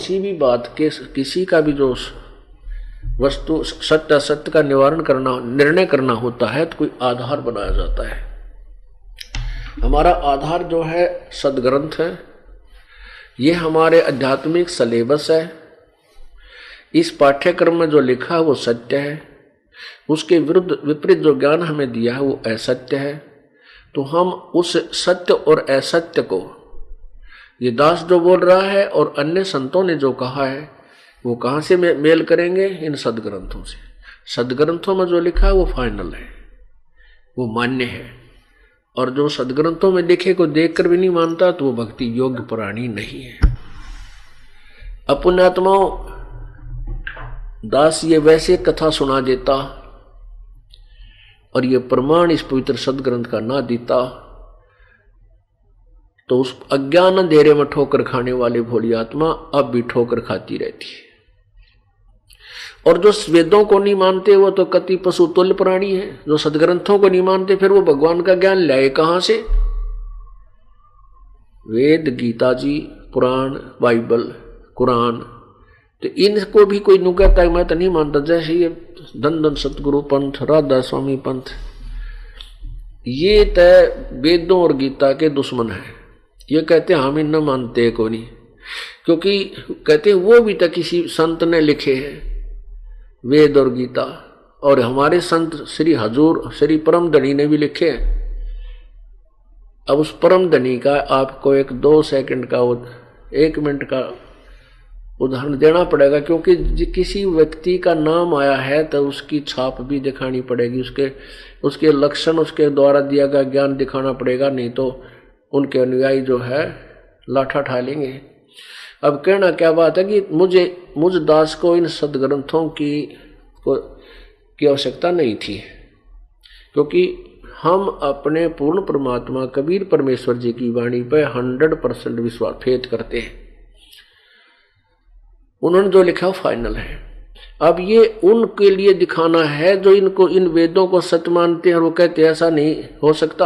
किसी भी बात के, किसी का भी जो वस्तु सत्य असत्य का निवारण करना, निर्णय करना होता है तो कोई आधार बनाया जाता है। हमारा आधार जो है सदग्रंथ है, ये हमारे आध्यात्मिक सिलेबस है। इस पाठ्यक्रम में जो लिखा है वो सत्य है, उसके विरुद्ध विपरीत जो ज्ञान हमें दिया है वो असत्य है। तो हम उस सत्य और असत्य को, ये दास जो बोल रहा है और अन्य संतों ने जो कहा है, वो कहाँ से मेल करेंगे? इन सदग्रंथों से। सदग्रंथों में जो लिखा है वो फाइनल है, वो मान्य है। और जो सदग्रंथों में लिखे को देखकर भी नहीं मानता तो वो भक्ति योग्य प्राणी नहीं है। अपुण्यात्माओं, दास ये वैसे कथा सुना देता और ये प्रमाण इस पवित्र सदग्रंथ का ना देता तो उस अज्ञान अंधेरे में ठोकर खाने वाली भोली आत्मा अब भी ठोकर खाती रहती है। और जो वेदों को नहीं मानते वो तो कति पशु तुल्य प्राणी है। जो सदग्रंथों को नहीं मानते फिर वो भगवान का ज्ञान लाए कहां से? वेद, गीता जी, पुराण, बाइबल, कुरान, तो इनको भी कोई नु कहता है मैं तो नहीं मानता। जैसे ये धन धन सतगुरु पंथ, राधा स्वामी पंथ, ये तय वेदों और गीता के दुश्मन है। ये कहते हैं हम इन न मानते को नहीं, क्योंकि कहते हैं वो भी तक किसी संत ने लिखे हैं वेद और गीता, और हमारे संत श्री हजूर श्री परम धनी ने भी लिखे हैं। अब उस परम धनी का आपको एक 2 सेकंड का 1 मिनट का उदाहरण देना पड़ेगा, क्योंकि किसी व्यक्ति का नाम आया है तो उसकी छाप भी दिखानी पड़ेगी, उसके लक्षण, उसके द्वारा दिया गया ज्ञान दिखाना पड़ेगा, नहीं तो उनके अनुयायी जो है लाठा ठा लेंगे। अब कहना क्या बात है कि मुझ दास को इन सदग्रंथों की आवश्यकता नहीं थी, क्योंकि हम अपने पूर्ण परमात्मा कबीर परमेश्वर जी की वाणी पे 100% विश्वास फेथ करते हैं। उन्होंने जो लिखा फाइनल है। अब ये उनके लिए दिखाना है जो इनको इन वेदों को सत्य मानते हैं और वो कहते हैं ऐसा नहीं हो सकता,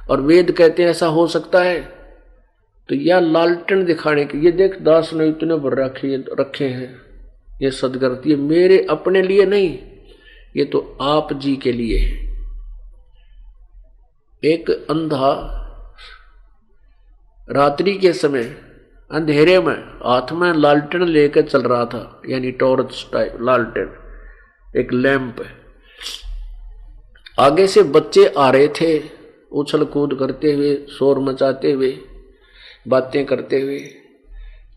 और वेद कहते हैं ऐसा हो सकता है। तो यह लालटेन दिखाने के, ये देख दास ने इतने भर रखे हैं ये सदग्रंथ, ये मेरे अपने लिए नहीं, ये तो आप जी के लिए है। एक अंधा रात्रि के समय अंधेरे में हाथ में लालटेन लेकर चल रहा था, यानी टॉर्च टाइप लालटेन, एक लैंप। आगे से बच्चे आ रहे थे उछल कूद करते हुए, शोर मचाते हुए, बातें करते हुए।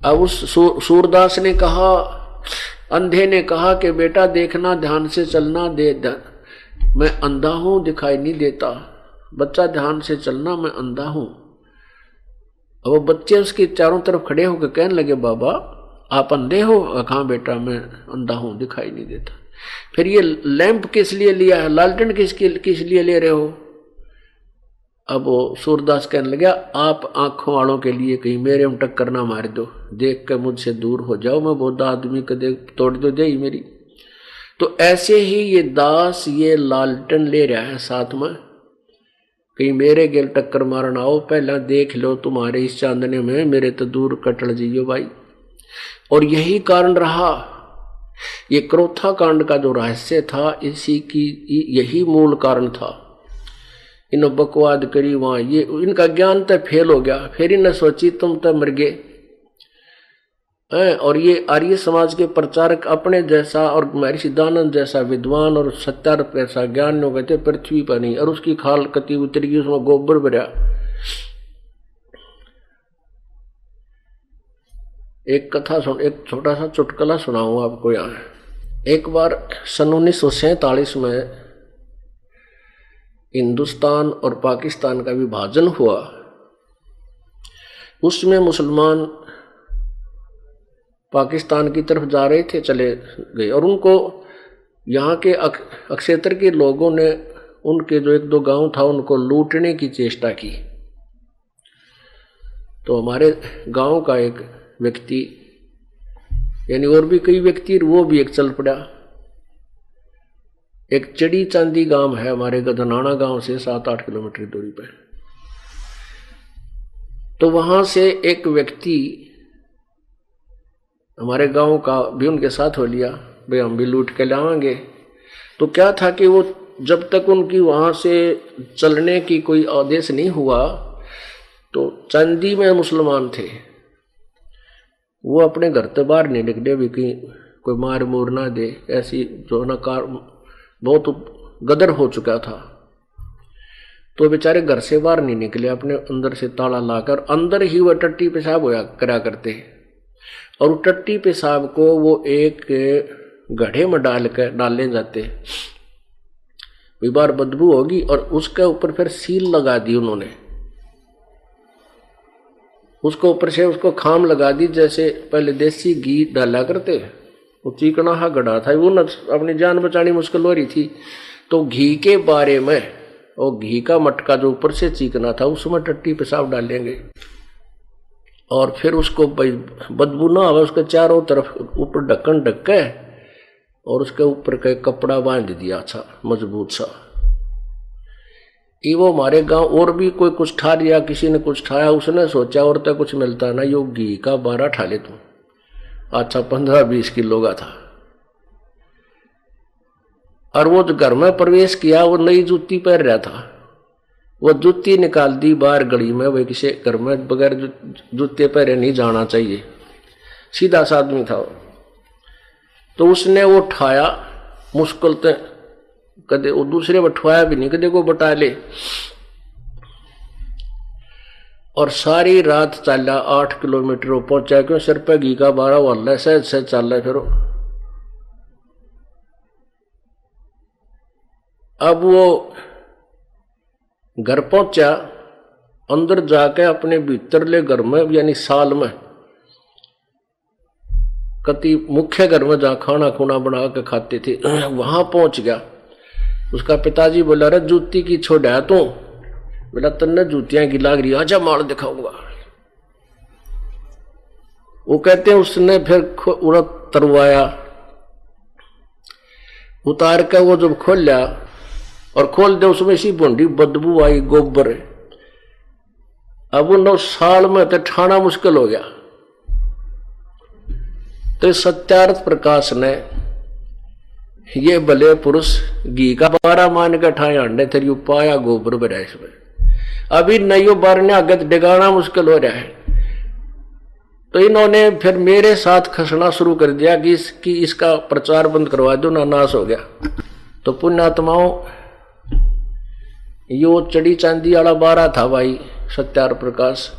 अब उस सूरदास ने कहा, अंधे ने कहा कि बेटा देखना, ध्यान से चलना, मैं अंधा हूं, दिखाई नहीं देता। बच्चा ध्यान से चलना, मैं अंधा हूं। अब वो बच्चे उसके चारों तरफ खड़े होकर कहने लगे, बाबा आप अंधे हो? कहाँ बेटा मैं अंधा हूं, दिखाई नहीं देता। फिर ये लैंप किस लिए लिया है, लालटेन किस लिए ले रहे हो? अब वो सूरदास कहने लगा, आप आंखों वालों के लिए कहीं मेरे में टक्कर ना मार दो, देख कर मुझसे दूर हो जाओ, मैं बहुत आदमी को देख तोड़ दो जाई मेरी। तो ऐसे ही ये दास ये लालटेन ले रहा है साथ में, कहीं मेरे गेल टक्कर मारना हो, पहला देख लो तुम्हारे इस चांदने में मेरे तो दूर कटल जियो भाई। और यही कारण रहा, ये क्रोथा कांड का जो रहस्य था, इसी की यही मूल कारण था। इन बकवाद करी वहां, ये इनका ज्ञान तो फेल हो गया। फिर इन्हें सोची तुम तो मर गए। और ये आर्य समाज के प्रचारक अपने जैसा और महर्षि दानंद जैसा विद्वान और सत्यार्थ ऐसा ज्ञान हो गए थे पृथ्वी पर नहीं, और उसकी खाल कति उतर गई, उसमें गोबर भरा। एक कथा एक छोटा सा चुटकुला सुनाऊं आपको यहाँ। एक बार सन 1947 में हिंदुस्तान और पाकिस्तान का विभाजन हुआ। उसमें मुसलमान पाकिस्तान की तरफ जा रहे थे, चले गए, और उनको यहाँ के अक्षेत्र के लोगों ने उनके जो 1-2 गांव था उनको लूटने की चेष्टा की। तो हमारे गांव का एक व्यक्ति, यानी और भी कई व्यक्ति, वो भी एक चल पड़ा। एक चड़ी चांदी गांव है हमारे गधनाना गांव से 7-8 किलोमीटर दूरी पर। तो वहां से एक व्यक्ति हमारे गांव का भी उनके साथ हो लिया, भाई हम भी लूट के लाएंगे। तो क्या था कि वो जब तक उनकी वहां से चलने की कोई आदेश नहीं हुआ, तो चांदी में मुसलमान थे, वो अपने घर से बाहर नहीं निकले भी कि कोई मार मूर ना दे, ऐसी जो ना कार बहुत गदर हो चुका था। तो बेचारे घर से बाहर नहीं निकले, अपने अंदर से ताला लाकर अंदर ही वह टट्टी पेशाब होया करा करते, और टट्टी पेशाब को वो एक गड्ढे में डालने जाते, बार बदबू होगी, और उसके ऊपर फिर सील लगा दी उन्होंने, उसको ऊपर से उसको खाम लगा दी, जैसे पहले देसी घी डाला करते, वो चिकना हा गड़ा था, वो न अपनी जान बचानी मुश्किल हो रही थी। तो घी के बारे में, और घी का मटका जो ऊपर से चिकना था उसमें टट्टी पेशाब डालेंगे, और फिर उसको बदबू ना आवे उसके चारों तरफ ऊपर ढक्कन ढक के, और उसके ऊपर का कपड़ा बांध दिया था मजबूत सा। वो हमारे गांव और भी कोई कुछ ठा लिया, किसी ने कुछ ठाया, उसने सोचा और तो कुछ मिलता ना, यो घी का 12 ठा ले तू। अच्छा 15-20 किलो का था। और वो जो घर में प्रवेश किया, वो नई जूती पहन रहा था, वो जूती निकाल दी बाहर गली में। वही किसी घर में बगैर जूते पहने नहीं जाना चाहिए, सीधा सा आदमी था वो। तो उसने वो उठाया मुश्किल से, कदे वो दूसरे बठवाया भी नहीं, कदे को बटा ले, और सारी रात चला 8 किलोमीटर वो पहुंचा, क्यों सिर पे घी का 12 वाला सहज सहज चल रहा है। फिर अब वो घर पहुंचा, अंदर जाके अपने भीतरले घर में यानी साल में कति मुख्य घर में जहाँ खाना खुना बना के खाते थे, वहां पहुंच गया। उसका पिताजी बोला, अरे जूती की छोड़ा तू? बोला तन्ने जूतियां की लाग रही, आजा माल दिखाऊंगा। वो कहते हैं उसने फिर उड़द तरवाया, उतार के वो जब खोल लिया और खोल दे, उसमें सी भूंडी बदबू आई, गोबर। अब उन 9 साल में तो ठाना मुश्किल हो गया। तो सत्यार्थ प्रकाश ने ये भले पुरुष घी का 12 मान के ठाए अंडे थे, पाया गोबर भरा इसमें। अभी नयो बार ने आगे डिगाना मुश्किल हो रहा है। तो इन्होंने फिर मेरे साथ खसना शुरू कर दिया कि इसका प्रचार बंद करवा दो ना, नाश हो गया। तो पुण्यात्माओं, यो चढ़ी चांदी वाला 12 था भाई सत्यार प्रकाश,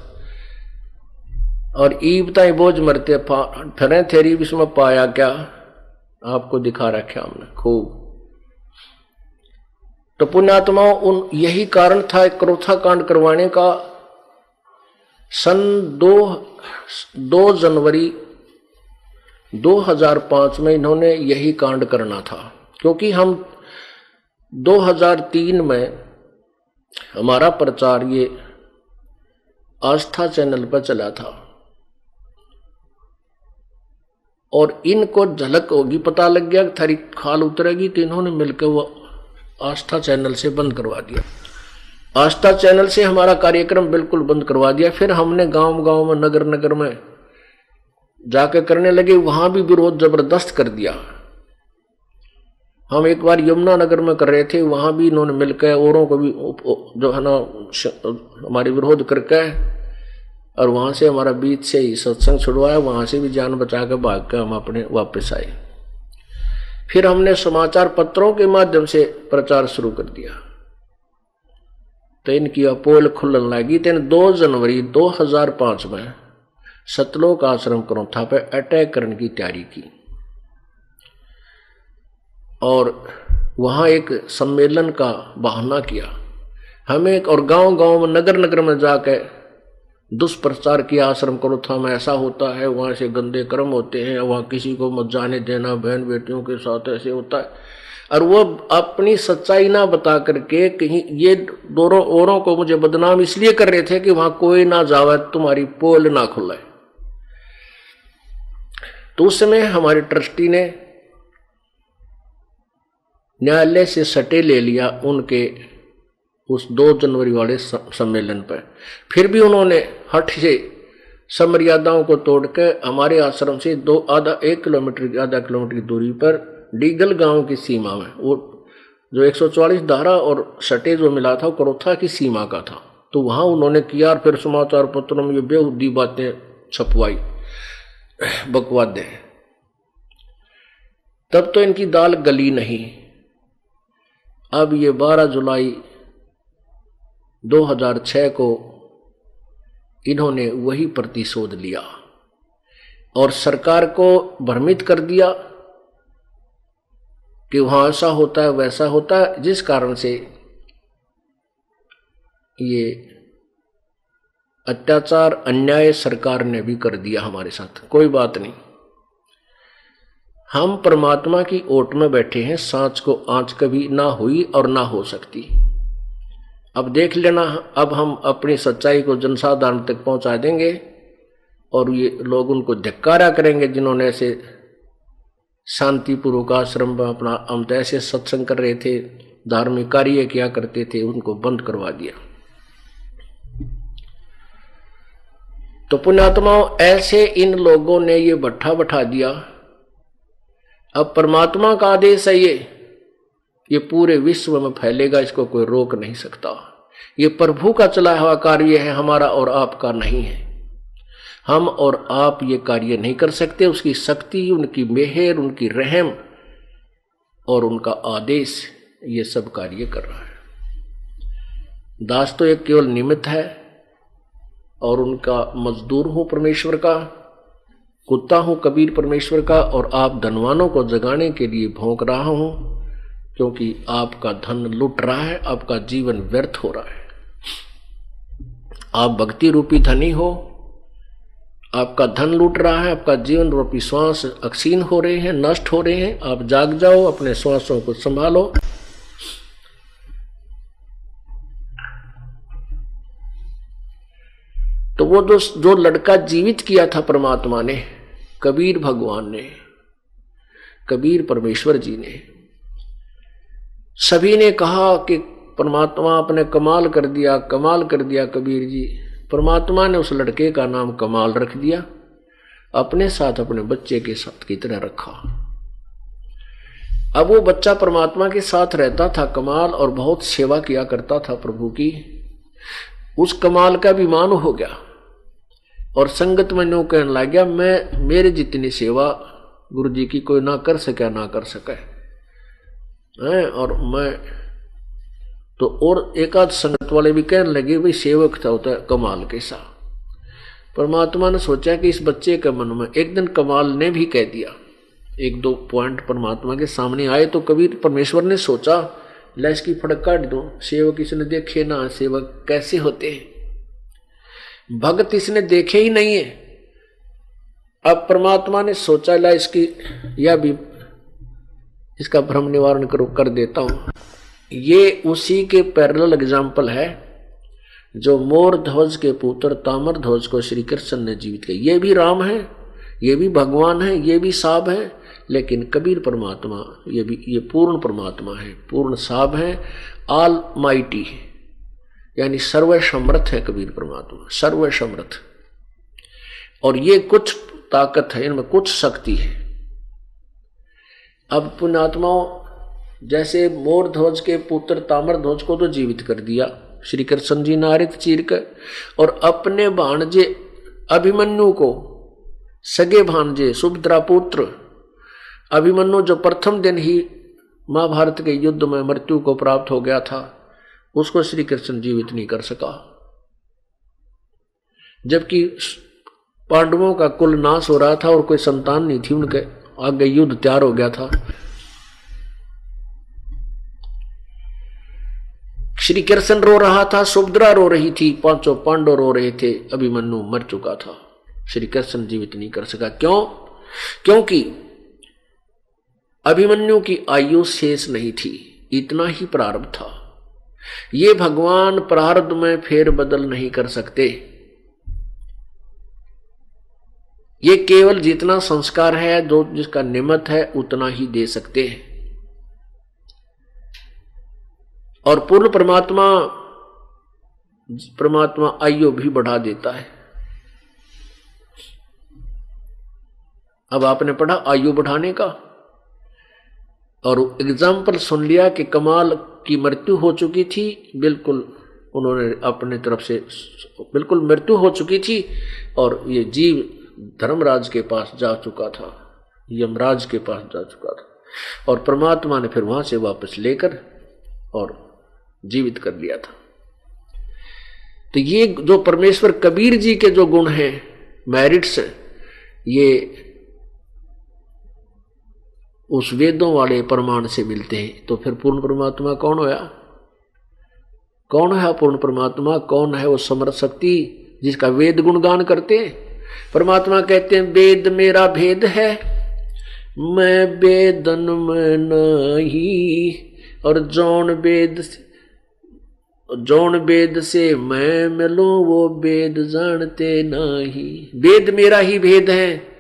और ईब ताई बोझ मरते फिर थेरी इसमें पाया क्या, आपको दिखा रखे हमने खूब। तो पुण्यात्माओं, उन यही कारण था क्रोथा कांड करवाने का। सन 2 जनवरी 2005 में इन्होंने यही कांड करना था, क्योंकि हम 2003 में हमारा प्रचार ये आस्था चैनल पर चला था, और इनको झलक होगी, पता लग गया कि थारी खाल उतरेगी, तो इन्होंने मिलकर वो आस्था चैनल से बंद करवा दिया। आस्था चैनल से हमारा कार्यक्रम बिल्कुल बंद करवा दिया। फिर हमने गांव गांव में, नगर नगर में जाकर करने लगे, वहां भी विरोध जबरदस्त कर दिया। हम एक बार यमुना नगर में कर रहे थे, वहां भी इन्होंने मिलकर औरों को भी जो है ना हमारे विरोध करके, और वहां से हमारा बीच से ही सत्संग छुड़वाया, वहां से भी जान बचा कर भाग कर हम अपने वापस आए। फिर हमने समाचार पत्रों के माध्यम से प्रचार शुरू कर दिया, तो इनकी पोल खुलन लगी। तो 2 जनवरी 2005 में सतलोक आश्रम क्रोथा पे अटैक करने की तैयारी की, और वहां एक सम्मेलन का बहाना किया हमें, और गांव गांव में, नगर नगर में जाकर दुष्प्रचार किया। आश्रम क्रोथा में ऐसा होता है, वहां से गंदे कर्म होते हैं, वहां किसी को मत जाने देना, बहन बेटियों के साथ ऐसे होता है। और वो अपनी सच्चाई ना बता करके कहीं ये दोनों औरों को मुझे बदनाम इसलिए कर रहे थे कि वहां कोई ना जावे, तुम्हारी पोल ना खुले। तो उस समय हमारे ट्रस्टी ने न्यायालय से सटे ले लिया उनके उस 2 जनवरी वाले सम्मेलन पर। फिर भी उन्होंने हठ से सब मर्यादाओं को तोड़ के हमारे आश्रम से 1 किलोमीटर आधा किलोमीटर की दूरी पर डीगल गांव की सीमा में, वो जो 144 धारा और सटे जो मिला था वो करोथा की सीमा का था, तो वहां उन्होंने किया और फिर समाचार पत्रों में ये बेहुदी बातें छपवाई, बकवादे। तब तो इनकी दाल गली नहीं। अब ये 12 जुलाई 2006 को इन्होंने वही प्रतिशोध लिया और सरकार को भ्रमित कर दिया कि वहां ऐसा होता है वैसा होता है, जिस कारण से ये अत्याचार अन्याय सरकार ने भी कर दिया हमारे साथ। कोई बात नहीं, हम परमात्मा की ओट में बैठे हैं, सांच को आंच कभी ना हुई और ना हो सकती। अब देख लेना, अब हम अपनी सच्चाई को जनसाधारण तक पहुंचा देंगे और ये लोग उनको धिक्कारा करेंगे जिन्होंने ऐसे शांतिपूर्वक आश्रम में अपना हम तो ऐसे सत्संग कर रहे थे, धार्मिक कार्य किया करते थे, उनको बंद करवा दिया। तो पुण्यात्माओं, ऐसे इन लोगों ने ये भट्ठा बैठा दिया। अब परमात्मा का आदेश है, ये पूरे विश्व में फैलेगा, इसको कोई रोक नहीं सकता। ये प्रभु का चला हुआ कार्य है, हमारा और आपका नहीं है। हम और आप ये कार्य नहीं कर सकते। उसकी शक्ति, उनकी मेहर, उनकी रहम और उनका आदेश ये सब कार्य कर रहा है। दास तो एक केवल निमित्त है और उनका मजदूर हूं परमेश्वर का, कुत्ता हूं कबीर परमेश्वर का, और आप धनवानों को जगाने के लिए भौंक रहा हूं, क्योंकि आपका धन लुट रहा है, आपका जीवन व्यर्थ हो रहा है। आप भक्ति रूपी धनी हो, आपका धन लूट रहा है, आपका जीवन रूपी श्वास अक्षीण हो रहे हैं, नष्ट हो रहे हैं। आप जाग जाओ, अपने श्वासों को संभालो। तो वो जो लड़का जीवित किया था परमात्मा ने, कबीर भगवान ने, कबीर परमेश्वर जी ने, सभी ने कहा कि परमात्मा आपने कमाल कर दिया, कमाल कर दिया कबीर जी। परमात्मा ने उस लड़के का नाम कमाल रख दिया, अपने साथ अपने बच्चे के साथ की तरह रखा। अब वो बच्चा परमात्मा के साथ रहता था कमाल, और बहुत सेवा किया करता था प्रभु की। उस कमाल का अभिमान हो गया और संगत में नो कहने लग गया, मैं मेरे जितनी सेवा गुरु जी की कोई ना कर सके, ना कर सके है। और मैं तो और एक आध संगत वाले भी कहने लगे, भाई सेवक था होता है कमाल के साथ। परमात्मा ने सोचा कि इस बच्चे के मन में एक दिन कमाल ने भी कह दिया, एक दो पॉइंट परमात्मा के सामने आए, तो कबीर परमेश्वर ने सोचा, ला इसकी फड़क काट दो। सेवक इसने देखे ना, सेवक कैसे होते हैं, भगत इसने देखे ही नहीं है। अब परमात्मा ने सोचा, ला इसकी यह भी इसका भ्रम निवारण कर देता हूं। ये उसी के पैरेलल एग्जाम्पल है जो मोर ध्वज के पुत्र ताम्र ध्वज को श्री कृष्ण ने जीवित किया। ये भी राम है, ये भी भगवान है, ये भी साब है, लेकिन कबीर परमात्मा ये पूर्ण परमात्मा है, पूर्ण साब है, ऑल माइटी, यानी सर्वसमर्थ है कबीर परमात्मा, सर्वसमर्थ। और ये कुछ ताकत है, इनमें कुछ शक्ति है। अब पुण्यात्माओं, जैसे मोर ध्वज के पुत्र ताम्र ध्वज को तो जीवित कर दिया श्री कृष्ण जी ने आरित चीर कर, और अपने भांजे अभिमन्यु को, सगे भांजे सुभद्रा पुत्र अभिमन्यु, जो प्रथम दिन ही महाभारत के युद्ध में मृत्यु को प्राप्त हो गया था, उसको श्री कृष्ण जीवित नहीं कर सका। जबकि पांडवों का कुल नाश हो रहा था और कोई संतान नहीं थी, उनके आगे युद्ध तैयार हो गया था। श्री कृष्ण रो रहा था, सुभद्रा रो रही थी, पांचों पांडव रो रहे थे, अभिमन्यु मर चुका था, श्री कृष्ण जीवित नहीं कर सका। क्यों? क्योंकि अभिमन्यु की आयु शेष नहीं थी, इतना ही प्रारब्ध था। ये भगवान प्रारब्ध में फेर बदल नहीं कर सकते। ये केवल जितना संस्कार है, जो जिसका निमित्त है, उतना ही दे सकते हैं। और पूर्ण परमात्मा आयु भी बढ़ा देता है। अब आपने पढ़ा आयु बढ़ाने का, और एग्जाम्पल सुन लिया कि कमाल की मृत्यु हो चुकी थी, बिल्कुल उन्होंने अपने तरफ से बिल्कुल मृत्यु हो चुकी थी, और ये जीव धर्मराज के पास जा चुका था, यमराज के पास जा चुका था, और परमात्मा ने फिर वहां से वापस लेकर और जीवित कर लिया था। तो ये जो परमेश्वर कबीर जी के जो गुण हैं, मेरिट्स, ये उस वेदों वाले प्रमाण से मिलते हैं। तो फिर पूर्ण परमात्मा कौन होया? कौन है पूर्ण परमात्मा? कौन है वो समर्थ शक्ति जिसका वेद गुणगान करते हैं? परमात्मा कहते हैं वेद मेरा भेद है, मैं वेदन में नहीं, और जौन वेद से मैं मिलूं वो वेद जानते नहीं। वेद मेरा ही भेद है,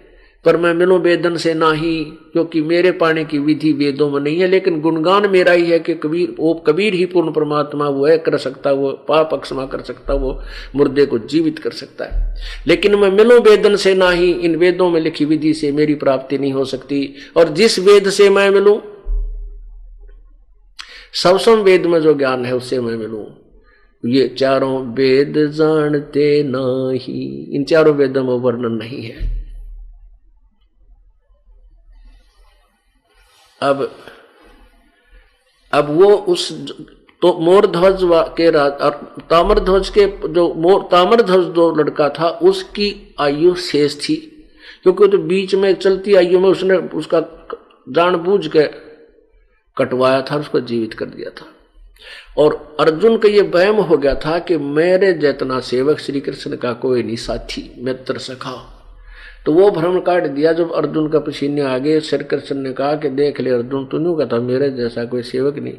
पर मैं मिलूं वेदन से नहीं, क्योंकि मेरे पाने की विधि वेदों में नहीं है, लेकिन गुणगान मेरा ही है कि कबीर ही पूर्ण परमात्मा वो है, कर सकता, वो पाप क्षमा कर सकता, वो मुर्दे को जीवित कर सकता है। लेकिन मैं मिलूं वेदन से नहीं, इन वेदों में लिखी विधि से मेरी प्राप्ति नहीं हो सकती। और जिस वेद से मैं मिलूं, सबसम वेद में जो ज्ञान है उससे मैं मिलूं। ये चारों वेद जानते नहीं, इन चारों वेदों में वर्णन नहीं है। अब वो उस तो मोरध्वज के ताम्रध्वज के जो ताम्रध्वज जो लड़का था उसकी आयु शेष थी, क्योंकि तो बीच में चलती आयु में उसने उसका जानबूझ के कटवाया था, उसको जीवित कर दिया था। और अर्जुन का ये वहम हो गया था कि मेरे जितना सेवक श्री कृष्ण का कोई नहीं साथी, मित्र, सखा। तो वो भ्रम काट दिया जब अर्जुन का पसीने आ गए। श्री कृष्ण ने कहा कि देख ले अर्जुन, तू नहीं कहता मेरे जैसा कोई सेवक नहीं।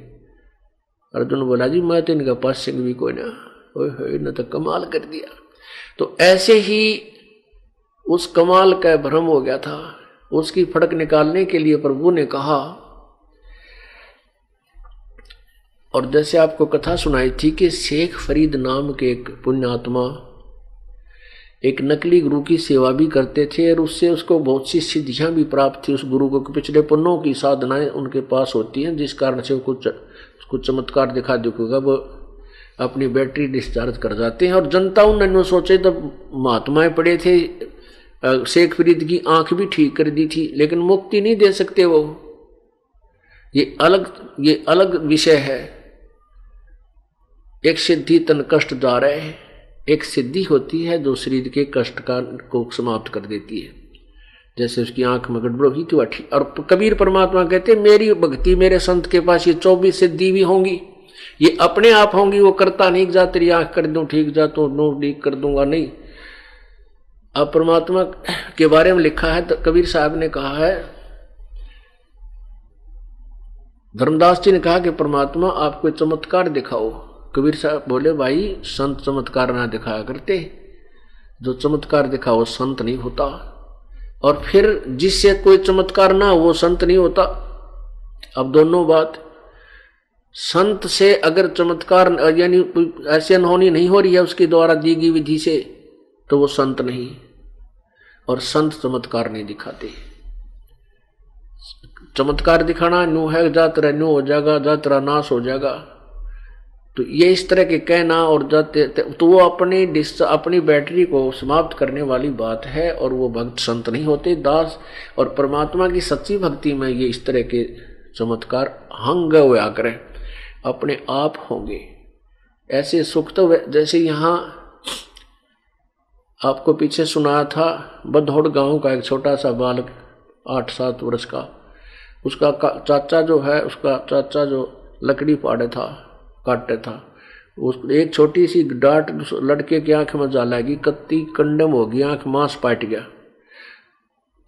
अर्जुन बोला जी मैं तो इनका पास सिंह भी कोई ना, इन्होंने तो कमाल कर दिया। तो ऐसे ही उस कमाल का भ्रम हो गया था, उसकी फड़क निकालने के लिए प्रभु ने कहा। और जैसे आपको कथा सुनाई थी कि शेख फरीद नाम के एक पुण्यात्मा एक नकली गुरु की सेवा भी करते थे, और उससे उसको बहुत सी सिद्धियां भी प्राप्त थी। उस गुरु को पिछले पुण्यों की साधनाएं उनके पास होती हैं, जिस कारण से कुछ चमत्कार दिखा देगा, वो अपनी बैटरी डिस्चार्ज कर जाते हैं। और जनता उन्होंने सोचे तब महात्माएं पड़े थे, शेख फरीद की आंख भी ठीक कर दी थी, लेकिन मुक्ति नहीं दे सकते वो। ये अलग विषय है। एक सिद्धि तन कष्ट जा रहे हैं, एक सिद्धि होती है जो शरीर के कष्ट को समाप्त कर देती है। जैसे उसकी आंख में गड़बड़ हुई थी वही। और कबीर परमात्मा कहते मेरी भक्ति मेरे संत के पास ये 24 सिद्धि भी होंगी, ये अपने आप होंगी। वो करता नहीं जा तेरी आंख कर दूं ठीक, जा तो नो ठीक कर दूंगा, नहीं। अब परमात्मा के बारे में लिखा है, तो कबीर साहब ने कहा है, धर्मदास जी ने कहा कि परमात्मा आप कोई चमत्कार दिखाओ। कबीर साहब बोले भाई संत चमत्कार ना दिखाया करते, जो चमत्कार दिखाओ संत नहीं होता। और फिर जिससे कोई चमत्कार ना वो संत नहीं होता। अब दोनों बात, संत से अगर चमत्कार यानी ऐसी अनहोनी नहीं हो रही है उसके द्वारा दी गई विधि से, तो वो संत नहीं। और संत चमत्कार नहीं दिखाते। चमत्कार दिखाना न्यू है, जातरा न्यू हो जाएगा, जातरा नाश हो जाएगा। तो ये इस तरह के कहना और जाते तो वो अपनी बैटरी को समाप्त करने वाली बात है, और वो भक्त संत नहीं होते, दास। और परमात्मा की सच्ची भक्ति में ये इस तरह के चमत्कार हंग हुआ करें, अपने आप होंगे। ऐसे सुख तो जैसे यहाँ आपको पीछे सुनाया था, बधौड़ गांव का एक छोटा सा बालक 8-7 वर्ष का, उसका चाचा जो है, उसका चाचा जो लकड़ी काटता था, उस एक छोटी सी डांट लड़के की आंख में जा लगी, कत्ती कंडम हो गई, आंख मांस पाट गया।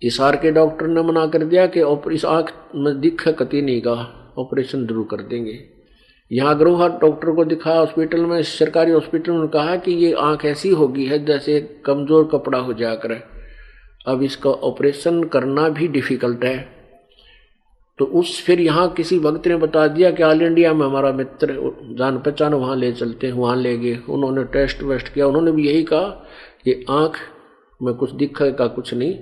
इसार के डॉक्टर ने मना कर दिया कि इस आंख में दिख कती नहीं का, ऑपरेशन जरूर कर देंगे। यहाँ गरोहा डॉक्टर को दिखाया हॉस्पिटल में, सरकारी हॉस्पिटल में, कहा कि ये आंख ऐसी होगी है जैसे कमजोर कपड़ा हो जाया करे, अब इसका ऑपरेशन करना भी डिफिकल्ट है। तो फिर यहाँ किसी भक्त ने बता दिया कि ऑल इंडिया में हमारा मित्र जान पहचान, वहाँ ले चलते हैं। वहाँ ले गए, उन्होंने टेस्ट वेस्ट किया, उन्होंने भी यही कहा कि आँख में कुछ दिखेगा कुछ नहीं,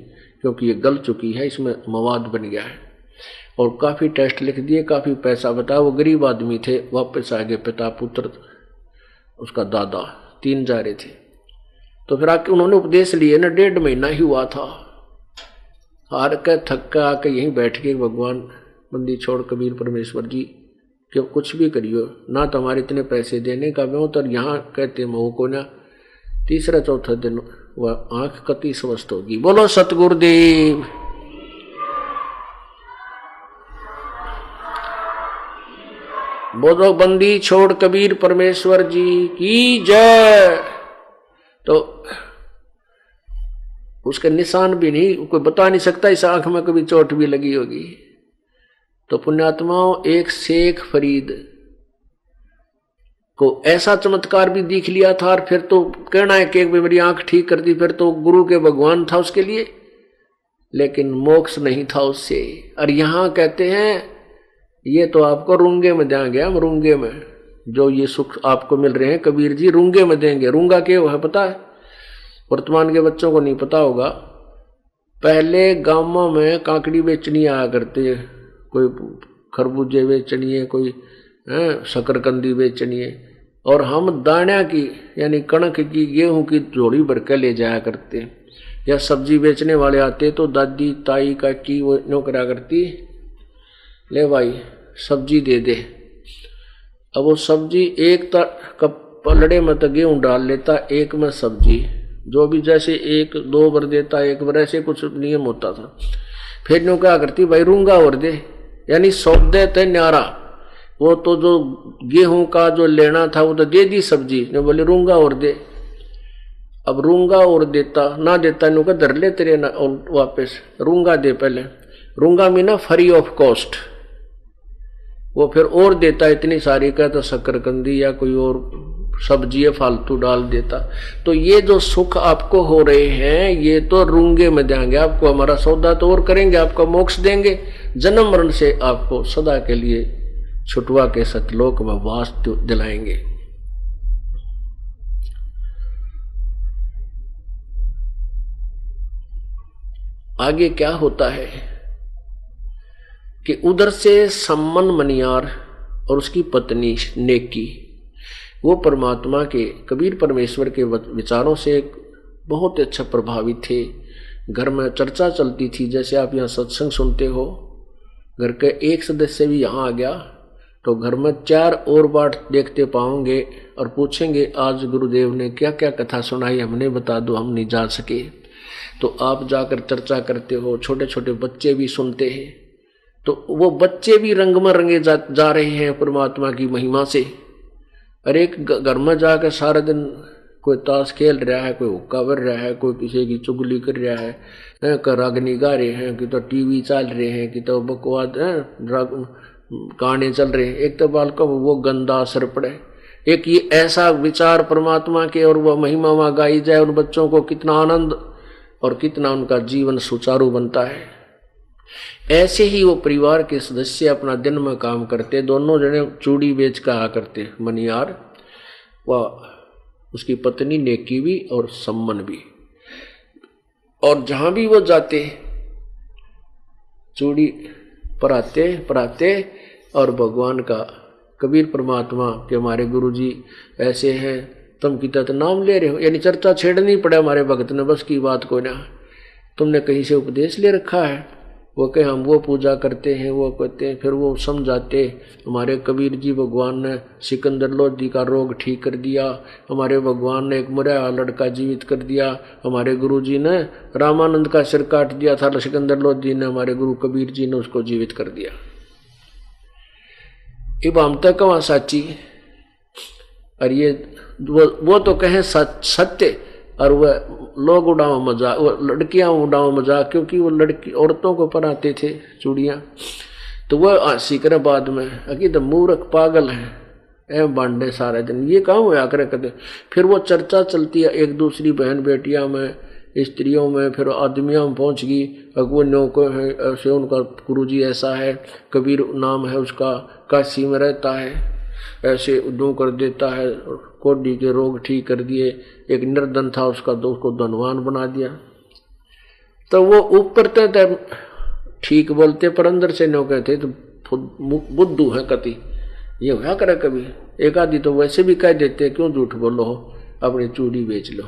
क्योंकि ये गल चुकी है, इसमें मवाद बन गया है। और काफ़ी टेस्ट लिख दिए, काफ़ी पैसा बताया। वो गरीब आदमी थे, वापस आ गए, पिता पुत्र उसका दादा, 3 जा रहे थे। तो फिर आके उन्होंने उपदेश लिए ना, 1.5 महीना ही हुआ था। हार के थक के आके यहीं बैठ के भगवान बंदी छोड़ कबीर परमेश्वर जी क्यों कुछ भी करियो ना, तुम्हारे इतने पैसे देने का मैं तो यहाँ कहते मऊ को ना। तीसरा चौथा दिन वह आंख कति स्वस्थ होगी। बोलो सतगुरुदेव। बोलो बंदी छोड़ कबीर परमेश्वर जी की जय। तो उसके निशान भी नहीं, कोई बता नहीं सकता इस आंख में कभी चोट भी लगी होगी। तो पुण्यात्माओं, एक शेख फरीद को ऐसा चमत्कार भी दिख लिया था, और फिर तो कहना है कि मेरी आंख ठीक कर दी, फिर तो गुरु के भगवान था उसके लिए, लेकिन मोक्ष नहीं था उससे। और यहां कहते हैं ये तो आपको रूंगे में देंगे, हम रूंगे में जो ये सुख आपको मिल रहे हैं कबीर जी रूंगे में देंगे। रूंगा क्या है पता है? वर्तमान के बच्चों को नहीं पता होगा। पहले गांवों में काकड़ी बेचनी आया करते, कोई खरबूजे बेचनी है, कोई शकरकंदी बेचनी है, और हम दाना की यानी कणक की गेहूं की झोड़ी भर के ले जाया करते। या सब्जी बेचने वाले आते तो दादी ताई काकी वो नो करा करती, ले भाई सब्जी दे दे। अब वो सब्जी एक पलड़े में तो गेहूं डाल लेता, एक में सब्जी, जो भी जैसे 1-2 बार देता, एक बार, ऐसे कुछ नियम होता था। फिर नो क्या करती, भाई रूंगा और दे, यानी सौदे थे न्यारा। वो तो जो गेहूं का जो लेना था वो तो दे दी सब्जी ने, बोले रूंगा और दे। अब रूंगा और देता ना देता नु का धर ले तेरे ना, और वापस रूंगा दे पहले। रूंगा में ना फ्री ऑफ कॉस्ट, वो फिर और देता इतनी सारी का, तो शकरकंदी या कोई और सब्जी फालतू डाल देता। तो ये जो सुख आपको हो रहे हैं ये तो रूंगे में देंगे आपको, हमारा सौदा तो और करेंगे, आपको मोक्ष देंगे, जन्म मरण से आपको सदा के लिए छुटवा के सतलोक में वास दिलाएंगे। आगे क्या होता है कि उधर से सम्मन मनियार और उसकी पत्नी नेकी, वो परमात्मा के कबीर परमेश्वर के विचारों से बहुत अच्छा प्रभावित थे। घर में चर्चा चलती थी, जैसे आप यहाँ सत्संग सुनते हो, घर के एक सदस्य भी यहाँ आ गया तो घर में 4 और बार देखते पाओगे और पूछेंगे आज गुरुदेव ने क्या क्या कथा सुनाई, हमने बता दो, हम नहीं जा सके। तो आप जाकर चर्चा करते हो, छोटे छोटे बच्चे भी सुनते हैं, तो वो बच्चे भी रंग में रंगे जा रहे हैं परमात्मा की महिमा से। और एक घर में जाकर सारा दिन कोई ताश खेल रहा है, कोई हुक्का भर रहा है, कोई किसी की चुगली कर रहा है, कोई रागनी गा रहे हैं, कि तो टीवी चल रहे हैं, कि तो बकवाद गाने चल रहे हैं। एक तो बालकों को वो गंदा असर पड़े, एक ये ऐसा विचार परमात्मा के और वह महिमा वहाँ गाई जाए, उन बच्चों को कितना आनंद और कितना उनका जीवन सुचारू बनता है। ऐसे ही वो परिवार के सदस्य अपना दिन में काम करते, दोनों जने चूड़ी बेच कर आ करते, मनियार व उसकी पत्नी नेकी भी और सम्मन भी। और जहां भी वो जाते चूड़ी पराते और भगवान का, कबीर परमात्मा के हमारे गुरुजी ऐसे हैं, तुम की तो नाम ले रहे हो, यानी चर्चा छेड़नी पड़े हमारे भगत ने, बस की बात को ना, तुमने कहीं से उपदेश ले रखा है। वो कहे हम वो पूजा करते हैं, वो कहते हैं, फिर वो समझाते, हमारे कबीर जी भगवान ने सिकंदर लोधी का रोग ठीक कर दिया, हमारे भगवान ने एक मरा लड़का जीवित कर दिया, हमारे गुरु जी ने रामानंद का सिर काट दिया था, सिकंदर लोधी ने, हमारे गुरु कबीर जी ने उसको जीवित कर दिया। अब हम तक वहाँ साची, और ये वो तो कहें सत्य, और वह लोग उड़ाओ मजाक, वो लड़कियां उड़ाओ मजाक, क्योंकि वो लड़की औरतों को पहनाते थे चूड़ियाँ, तो वह हंसी करे बाद में, अकी मूर्ख पागल है, एम बांडे सारे दिन, ये काम होया करे कहते। फिर वो चर्चा चलती है एक दूसरी बहन बेटियां में, स्त्रियों में, फिर आदमियों में पहुँच गई, वो नो को है ऐसे, उनका गुरुजी ऐसा है, कबीर नाम है उसका, काशी में रहता है, ऐसे दो कर देता है, कोडी के रोग ठीक कर दिए, एक निर्धन था उसका, तो उसको धनवान बना दिया। तो वो ऊपर तो ठीक बोलते पर अंदर से नो कहते तो बुद्धू है कति, ये होया करे कभी। एक आदि तो वैसे भी कह देते क्यों झूठ बोलो हो, अपनी चूड़ी बेच लो।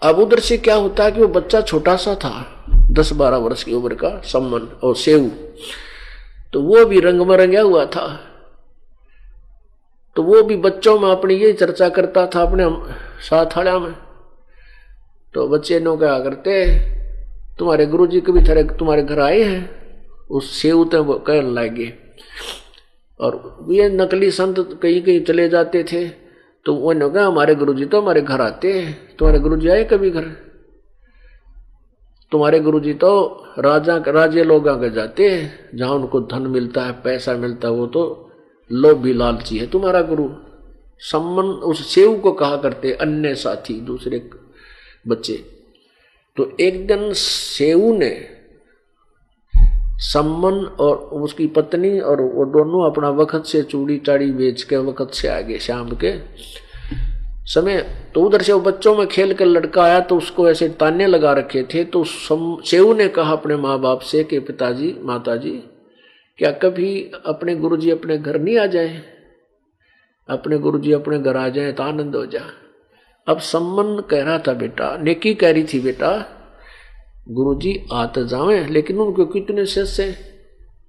अब उधर से क्या होता है कि वो बच्चा छोटा सा था, 10-12 वर्ष की उम्र का, सम्मन और सेऊ, तो वो भी रंगमरंगा हुआ था। तो वो भी बच्चों में अपनी ये चर्चा करता था अपने साथ आड़ा में। तो बच्चे नो क्या करते, तुम्हारे गुरुजी कभी तुम्हारे घर आए हैं? उस सेऊ तो वो कहने लगे। और ये नकली संत कहीं कहीं चले जाते थे, तो वो नो क्या हमारे गुरुजी तो हमारे घर आते हैं। तुम्हारे गुरुजी आए कभी घर? तुम्हारे गुरुजी तो राजे लोग आगे जाते हैं, जहां उनको धन मिलता है, पैसा मिलता है, वो तो लोभी लालची है तुम्हारा गुरु। सम्मन उस सेव को कहा करते अन्य साथी दूसरे बच्चे। तो एक दिन सेऊ ने सम्मन और उसकी पत्नी और वो दोनों अपना वक्त से चूड़ी चाड़ी बेच के वक्त से आगे शाम के समय, तो उधर से वो बच्चों में खेल कर लड़का आया तो उसको ऐसे ताने लगा रखे थे। तो सेऊ ने कहा अपने माँ बाप से कि पिताजी माताजी, क्या कभी अपने गुरुजी अपने घर नहीं आ जाए? अपने गुरुजी अपने घर आ जाए तो आनंद हो जा। अब सम्मन कह रहा था बेटा, नेकी कह रही थी बेटा गुरुजी आ तो जावे, लेकिन उनको कितने शिष्य हैं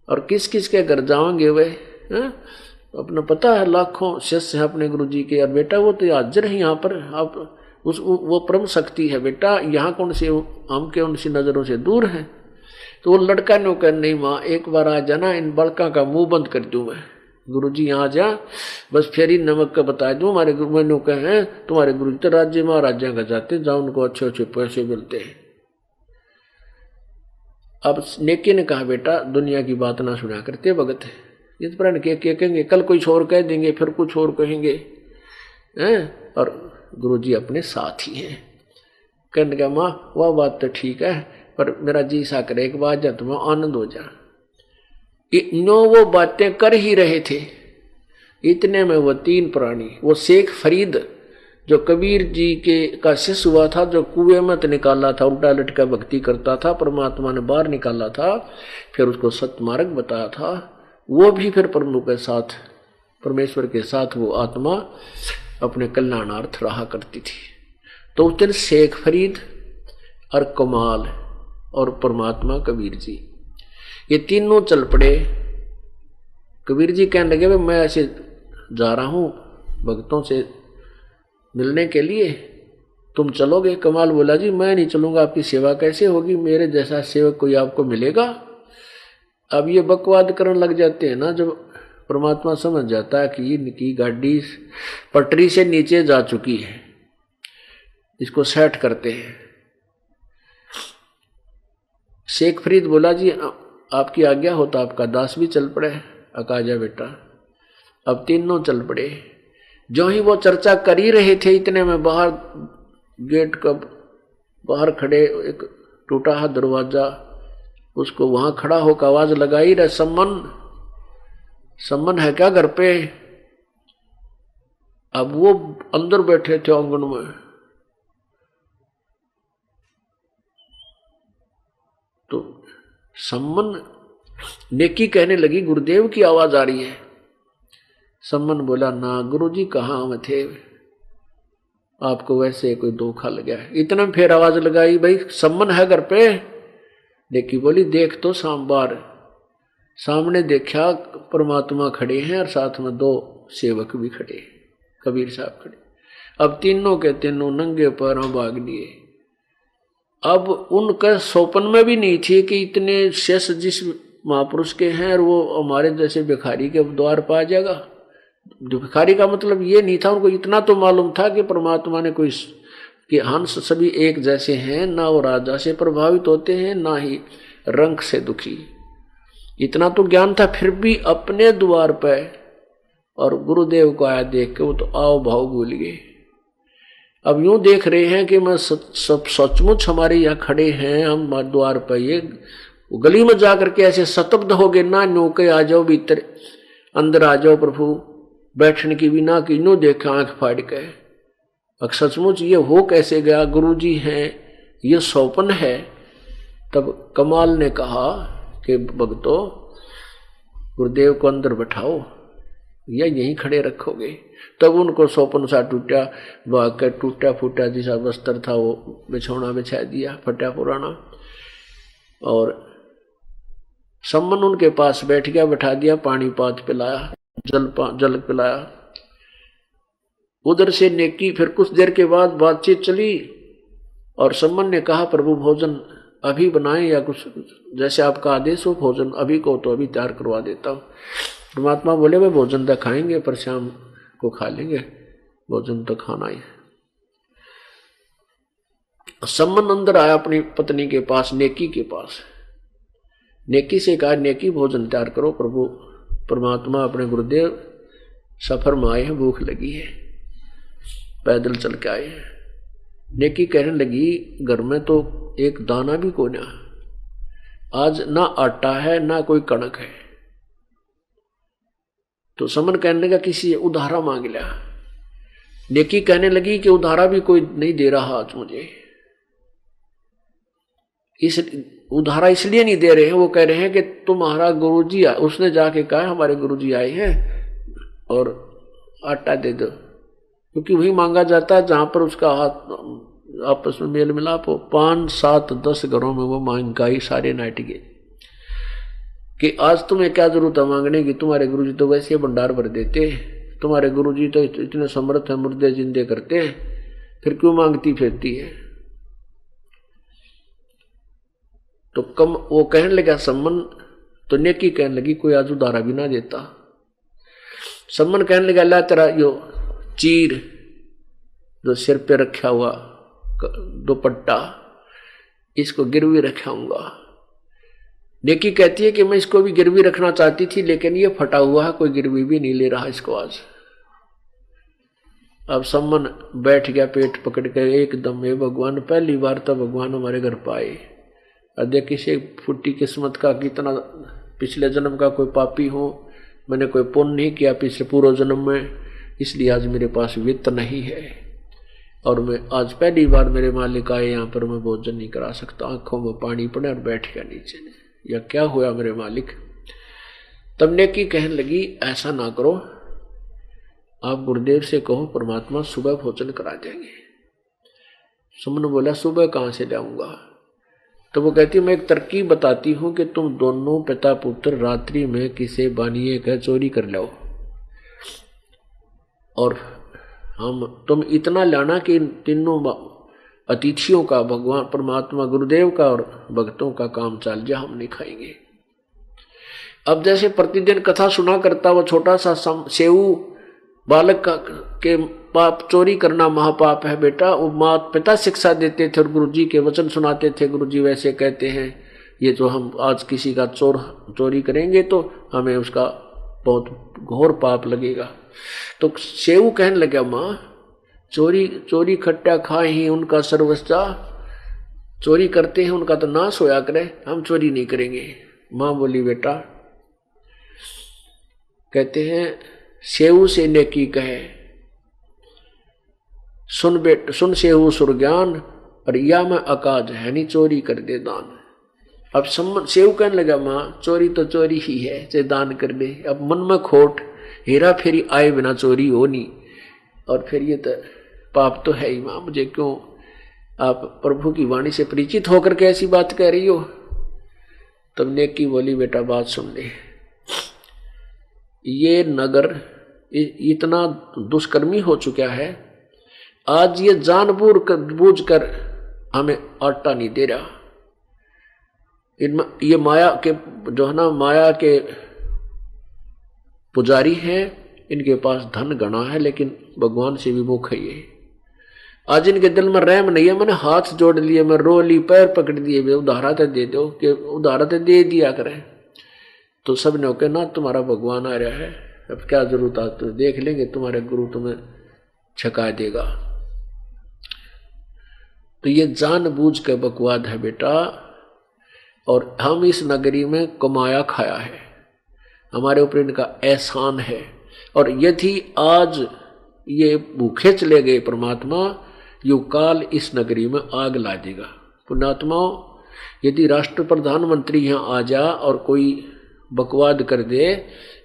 और किस किस के घर जाएंगे वे? अपना पता है लाखों शिष्य हैं अपने गुरुजी के। और बेटा वो तो हाजिर है यहाँ पर, आप वो परम शक्ति है बेटा, यहाँ कौन से हम के उनसी नजरों से दूर है। तो वो लड़का नो कह नहीं माँ एक बार आ जाना, इन बड़का का मुंह बंद कर दूं मैं, गुरुजी यहाँ जा बस फिर ही नमक का बता दूं। हमारे गुरु नो कहे तुम्हारे गुरुजी तो राज्य महाराजा का जाते, जहाँ उनको अच्छे अच्छे पैसे मिलते हैं। अब नेकी ने कहा बेटा दुनिया की बात ना सुना करते भगत, इस पर कहेंगे कल कोई और कह देंगे, फिर कुछ और कहेंगे हैं, और गुरुजी अपने साथ ही हैं। कहने का माँ वह बात तो ठीक है, पर मेरा जी सा करे एक बात जा तुम्हें आनंद हो जा। नो वो बातें कर ही रहे थे, इतने में वो 3 प्राणी, वो शेख फरीद जो कबीर जी के का शिष्य हुआ था, जो कुएं में निकाला था, उल्टा लटका भक्ति करता था, परमात्मा ने बाहर निकाला था, फिर उसको सत्मार्ग बताया था, वो भी फिर प्रभु के साथ परमेश्वर के साथ वो आत्मा अपने कल्याणार्थ रहा करती थी। तो उस दिन शेख फरीद और कमाल और परमात्मा कबीर जी ये तीनों चल पड़े। कबीर जी कहने लगे मैं ऐसे जा रहा हूँ भक्तों से मिलने के लिए, तुम चलोगे? कमाल बोला जी मैं नहीं चलूंगा, आपकी सेवा कैसे होगी, मेरे जैसा सेवक कोई आपको मिलेगा? अब ये बकवाद करने लग जाते हैं ना, जब परमात्मा समझ जाता है कि इनकी गाड़ी पटरी से नीचे जा चुकी है, इसको सेट करते हैं। शेख फरीद बोला जी आपकी आज्ञा हो तो आपका दास भी चल पड़े। अकाजा बेटा। अब तीनों चल पड़े। जो ही वो चर्चा कर ही रहे थे, इतने में बाहर गेट का बाहर खड़े एक टूटा है दरवाजा, उसको वहां खड़ा होकर आवाज लगाई रहे सम्मन है क्या घर पे? अब वो अंदर बैठे थे आंगन में, तो सम्मन नेकी कहने लगी गुरुदेव की आवाज आ रही है। सम्मन बोला ना गुरुजी कहाँ में थे, आपको वैसे कोई धोखा लग गया। इतना फिर आवाज लगाई भाई सम्मन है घर पे? नेकी बोली देख तो बार सामने देखा परमात्मा खड़े हैं और साथ में 2 सेवक भी खड़े, कबीर साहब खड़े। अब तीनों के तीनों नंगे पैरों भाग लिए। अब उनका स्वप्न में भी नहीं थी कि इतने शेष जिस महापुरुष के हैं और वो हमारे जैसे भिखारी के द्वार पर आ जाएगा। भिखारी का मतलब ये नहीं था, उनको इतना तो मालूम था कि परमात्मा ने कोई कि हंस सभी एक जैसे हैं, ना वो राजा से प्रभावित होते हैं ना ही रंग से दुखी, इतना तो ज्ञान था। फिर भी अपने द्वार पे और गुरुदेव को आया देख के वो तो आओ भाव भूल गए। अब यूं देख रहे हैं कि मैं सब सचमुच हमारे यहाँ खड़े हैं, हम द्वार पर, ये गली में जाकर के ऐसे सतब्ध हो गए ना, नो के आ जाओ भीतर, अंदर आ जाओ प्रभु, बैठने की भी ना की, नो देखा आंख फाड़ के। अब सचमुच ये हो कैसे गया? गुरुजी हैं ये सौपन है। तब कमाल ने कहा कि भक्तों, गुरुदेव को अंदर बैठाओ या यहीं खड़े रखोगे? तब उनको सौपन सा टूटा, भाग टूटा फूटा जैसा वस्त्र था वो बिछौना बिछा दिया, फटा पुराना, और सम्मन उनके पास बैठ गया, बैठा दिया, पानी पात पिलाया, जल पिलाया। उधर से नेकी फिर कुछ देर के बाद बातचीत चली और सम्मन ने कहा, प्रभु भोजन अभी बनाएं या कुछ जैसे आपका आदेश हो, भोजन अभी को तो अभी तैयार करवा देता हूँ। परमात्मा बोले, वे भोजन तो खाएंगे पर शाम को खा लेंगे, भोजन तो खाना ही है। सम्मन अंदर आया अपनी पत्नी के पास, नेकी के पास। नेकी से कहा, नेकी भोजन तैयार करो, प्रभु परमात्मा अपने गुरुदेव सफर में आए हैं, भूख लगी है, पैदल चल के आए हैं। नेकी कहने लगी, घर में तो एक दाना भी कोई ना, आज ना आटा है ना कोई कणक है। तो समन कहने लगा, किसी उधारा मांग लिया। नेकी कहने लगी कि उधारा भी कोई नहीं दे रहा आज मुझे। इस उधारा इसलिए नहीं दे रहे हैं, वो कह रहे हैं कि तुम्हारा गुरुजी, उसने जाके कहा हमारे गुरुजी आए हैं और आटा दे दो, क्योंकि वही मांगा जाता है जहां पर उसका हाथ आपस में मेल मिलाप हो। 5, 7, 10 घरों में वो मांग का ही सारे नाट गए कि आज तुम्हें क्या जरूरत है मांगने की, तुम्हारे गुरुजी तो वैसे भंडार भर देते, तुम्हारे गुरुजी तो इतने समर्थ है, मुर्दे जिंदे करते हैं, फिर क्यों मांगती फिरती है। तो कम वो कहने लगा सम्मन, तो नेकी कहने लगी, कोई आज उधारा भी ना देता। सम्मन कहने लगा, ला तेरा यो चीर जो सिर पे रखा हुआ दुपट्टा, इसको गिरवी रखाऊंगा। नेकी कहती है कि मैं इसको भी गिरवी रखना चाहती थी, लेकिन ये फटा हुआ है, कोई गिरवी भी नहीं ले रहा इसको आज। अब सम्मन बैठ गया पेट पकड़ के एकदम, हे भगवान, पहली बार तो भगवान हमारे घर पाए। अरे किसी फुट्टी किस्मत का, कितना पिछले जन्म का कोई पापी हो, मैंने कोई पुण्य नहीं किया पिछले पूर्व जन्म में, इसलिए आज मेरे पास वित्त नहीं है और मैं आज पहली बार मेरे मालिक आए यहाँ पर, मैं भोजन नहीं करा सकता। आंखों में पानी पड़े और बैठ गया नीचे। या क्या हुआ मेरे मालिक? तब नेकी कहने लगी, ऐसा ना करो, आप गुरुदेव से कहो परमात्मा सुबह भोजन करा देंगे। सुमन बोला, सुबह कहाँ से लाऊंगा? तो वो कहती, मैं एक तरकीब बताती हूँ कि तुम दोनों पिता पुत्र रात्रि में किसी बानिए का चोरी कर लो और तुम इतना लाना कि तीनों अतिथियों का, भगवान परमात्मा गुरुदेव का और भक्तों का काम चल जाए, हम नहीं खाएंगे। अब जैसे प्रतिदिन कथा सुना करता वो छोटा सा सेऊ बालक का के पाप, चोरी करना महापाप है बेटा, वो माता पिता शिक्षा देते थे और गुरुजी के वचन सुनाते थे। गुरुजी वैसे कहते हैं, ये जो हम आज किसी का चोरी करेंगे तो हमें उसका बहुत घोर पाप लगेगा। तो सेऊ कहने लगा, माँ चोरी खट्टा खाए ही उनका सर्वस्व, चोरी करते हैं उनका तो नाश होया करे, हम चोरी नहीं करेंगे। माँ बोली, बेटा, कहते हैं सेऊ से नेकी कहे, सुन सेऊ सुरज्ञान, और या मैं अकाज है नहीं चोरी कर दे दान। अब सेऊ कहने लगा, माँ चोरी तो चोरी ही है, चाहे दान कर दे। अब मन में खोट, हेरा फेरी आए बिना चोरी हो नहीं, और फिर ये तो पाप तो है ही। माँ मुझे क्यों, आप प्रभु की वाणी से परिचित होकर के ऐसी बात कह रही हो? तब नेकी बोली, बेटा बात सुन ले, ये नगर इतना दुष्कर्मी हो चुका है, आज ये जानबूझ कर हमें आटा नहीं दे रहा। ये माया के जो है ना, माया के पुजारी हैं, इनके पास धन गणा है लेकिन भगवान से विमुख है ये। आज इनके दिल में रहम नहीं है, मैंने हाथ जोड़ लिए, मैं रो ली, पैर पकड़ दिए, वे उधारा तो दे दो, कि उधारा तो दे दिया करें। तो सब ने कहा, ना तुम्हारा भगवान आ रहा है, अब क्या जरूरत है, तो देख लेंगे, तुम्हारे गुरु तुम्हें छका देगा। तो ये जानबूझ के बकवाद है बेटा, और हम इस नगरी में कमाया खाया है, हमारे ऊपर इनका एहसान है, और यदि आज ये भूखे चले गए परमात्मा, यो काल इस नगरी में आग ला देगा। पुण्यात्माओं, यदि राष्ट्र प्रधानमंत्री यहाँ आ जा और कोई बकवाद कर दे,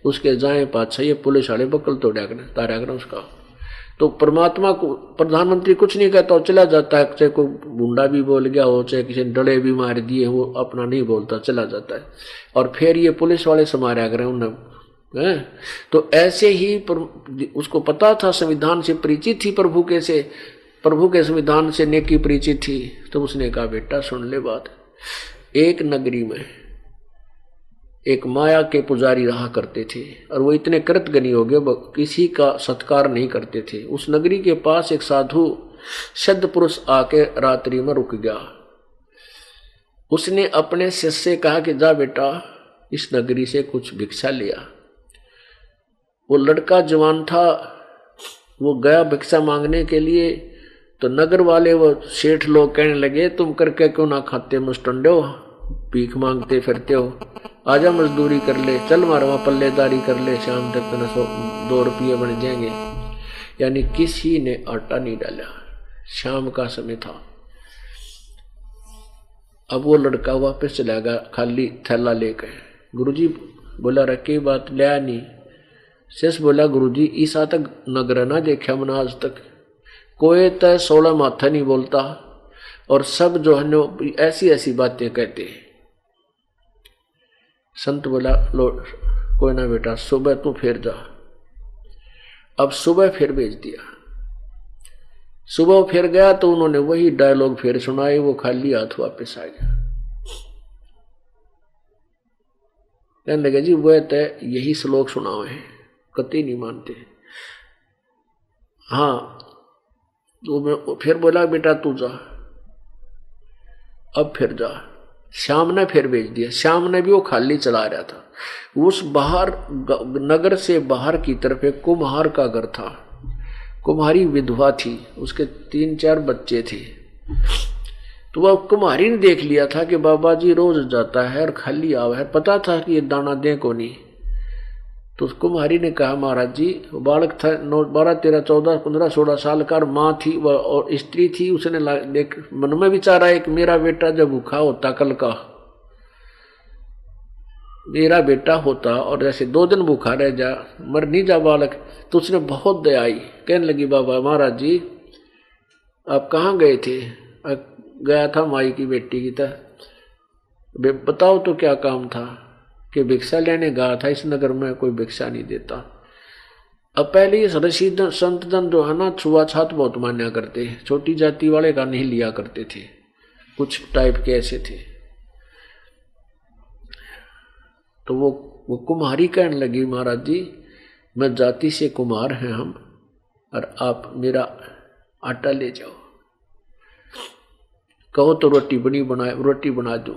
उसके जाए पाछा ये पुलिस वाले बकल तोड़ा कर उसका। तो परमात्मा को प्रधानमंत्री कुछ नहीं कहता, वो चला जाता है। चाहे कोई गुंडा भी बोल गया हो, चाहे किसी ने डले भी मार दिए, वो अपना नहीं बोलता, चला जाता है। और फिर ये पुलिस वाले समारा करें उन्हें। तो ऐसे ही उसको पता था, संविधान से परिचित थी, प्रभु के संविधान से नेकी परिचित थी। तो उसने कहा बेटा सुन ले बात, एक नगरी में एक माया के पुजारी रहा करते थे और वो इतने कृतज्ञ हो गए, किसी का सत्कार नहीं करते थे। उस नगरी के पास एक साधु सिद्ध पुरुष आके रात्रि में रुक गया। उसने अपने शिष्य से कहा कि जा बेटा इस नगरी से कुछ भिक्षा लिया। वो लड़का जवान था, वो गया भिक्षा मांगने के लिए। तो नगर वाले वो सेठ लोग कहने लगे तुम करके क्यों ना खाते मुस्टंडे हो, भीख मांगते फिरते हो, आजा मजदूरी कर ले, चल मारो वहां पल्लेदारी कर ले, शाम तक तो 2 रुपये बन जाएंगे। यानी किसी ने आटा नहीं डाला, शाम का समय था। अब वो लड़का वापस चला गया खाली थैला लेकर। गुरुजी बोला रखी बात लिया नहीं। शेष बोला गुरुजी ईसा तक नगर ना देखा मैंने आज तक, कोई तो 16 माथा नहीं बोलता और सब जो है ऐसी ऐसी बातें कहते हैं। संत बोला लो कोई ना बेटा, सुबह तू फिर जा। अब सुबह फिर भेज दिया। सुबह फिर गया तो उन्होंने वही डायलॉग फिर सुनाए, वो खाली हाथ वापस आ गया। कहने लगे जी वह तय यही श्लोक सुनाओ है, कतई नहीं मानते। हाँ तो मैं फिर बोला बेटा तू जा, अब फिर जा। श्याम ने फिर भेज दिया। श्याम ने भी वो खाली चला रहा था। उस बाहर नगर से बाहर की तरफ एक कुम्हार का घर था। कुम्हारी विधवा थी, उसके 3-4 बच्चे थे। तो वह कुम्हारी ने देख लिया था कि बाबा जी रोज जाता है और खाली आवा है, पता था कि ये दाना दे को नहीं। तो उस कुम्हारी ने कहा महाराज जी, बालक था 12, 13, 14, 15, 16 साल का, माँ थी और स्त्री थी। उसने देख मन में विचार आया कि मेरा बेटा जब भूखा होता कल का, मेरा बेटा होता और जैसे 2 दिन भूखा रह जा, मर नहीं जा बालक। तो उसने बहुत दया आई, कहने लगी बाबा महाराज जी आप कहाँ गए थे? गया था माई की बेटी की तरह। बताओ तो क्या काम था? कि भिक्षा लेने गया था, इस नगर में कोई भिक्षा नहीं देता। अब पहले ये ऋषि संत जन जो है ना छुआछात बहुत मान्या करते, छोटी जाति वाले का नहीं लिया करते थे, कुछ टाइप के ऐसे थे। तो वो कुम्हारी कहने लगी महाराज जी मैं जाति से कुमार हैं हम, और आप मेरा आटा ले जाओ, कहो तो रोटी बना दो।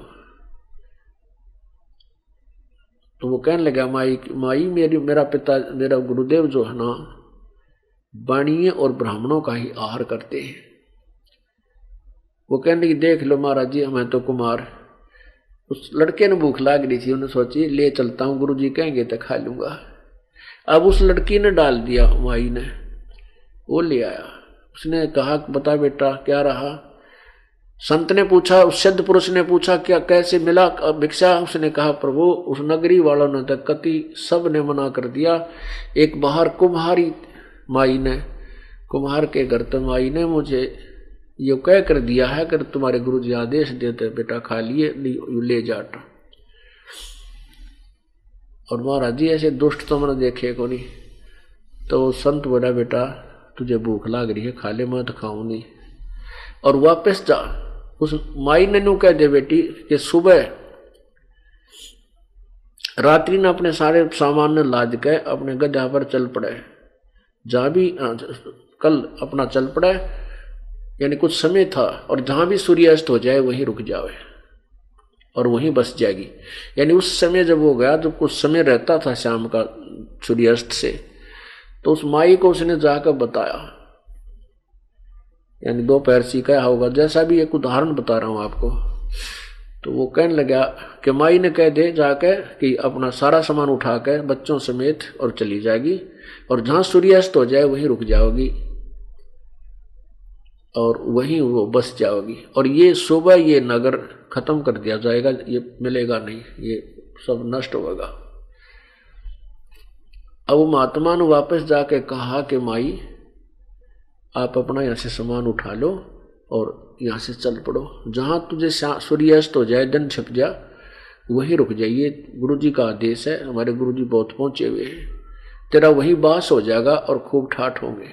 तो वो कहने लगा माई मेरा पिता मेरा गुरुदेव जो है ना वाणिये और ब्राह्मणों का ही आहार करते हैं। वो कहने लगी देख लो महाराज जी हमें तो कुमार। उस लड़के ने भूख लाग रही थी, उन्हें सोची ले चलता हूँ, गुरुजी कहेंगे तो खा लूंगा। अब उस लड़की ने डाल दिया, माई ने वो ले आया। उसने कहा बता बेटा क्या रहा? संत ने पूछा, उस सिद्ध पुरुष ने पूछा क्या कैसे मिला भिक्षा? उसने कहा प्रभु उस नगरी वालों ने तक कति सब ने मना कर दिया। एक बाहर कुम्हारी माई ने, कुम्हार के घर तो माई ने मुझे ये कह कर दिया है कि तुम्हारे गुरुजी आदेश देते बेटा खा लिए ले जाटा। और महाराज जी ऐसे दुष्ट तो मैंने देखे को नहीं। तो संत बोला बेटा तुझे भूख लाग रही है, खा ले, मैं तो खाऊं नहीं और वापस जा। उस माई ने न्यू कह दे बेटी कि सुबह रात्रि ने अपने सारे सामान ने लाद के अपने गधा पर चल पड़े, जहां भी कल अपना चल पड़े, यानी कुछ समय था, और जहां भी सूर्यास्त हो जाए वहीं रुक जावे और वहीं बस जाएगी। यानी उस समय जब वो गया, जब कुछ समय रहता था शाम का सूर्यास्त से, तो उस माई को उसने जाकर बताया, यानी दोपहर सीखा होगा, जैसा भी एक उदाहरण बता रहा हूं आपको। तो वो कहने लगा कि माई ने कह दे जाकर कि अपना सारा सामान उठा कर बच्चों समेत और चली जाएगी, और जहां सूर्यास्त हो जाए वहीं रुक जाओगी। और वहीं वो बस जाओगी। और ये सुबह ये नगर खत्म कर दिया जाएगा, ये मिलेगा नहीं, ये सब नष्ट होगा। अब महात्मा ने वापस जाके कहा कि माई आप अपना यहाँ से सामान उठा लो और यहाँ से चल पड़ो, जहाँ तुझे सूर्यास्त हो जाए, दिन छिप जा, वहीं रुक जाइए। गुरु जी का आदेश है, हमारे गुरु जी बहुत पहुंचे हुए हैं, तेरा वही बास हो जाएगा और खूब ठाठ होंगे।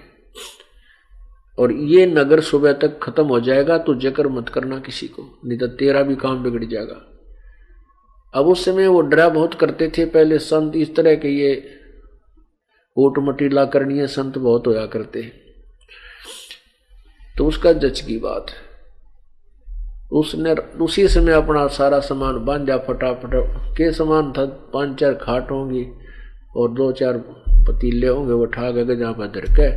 और ये नगर सुबह तक खत्म हो जाएगा, तो जिक्र मत करना किसी को, नहीं तो तेरा भी काम बिगड़ जाएगा। अब उस समय वो डरा बहुत करते थे पहले संत, इस तरह के ये ऊट मटीला करनीय संत बहुत होया करते हैं। तो उसका जच की बात, उसने उसी समय अपना सारा सामान बांधा फटाफट। के सामान था, 5-4 खाट होंगी और 2-4 पतीले होंगे, वो उठा गए जहाँ पर धर के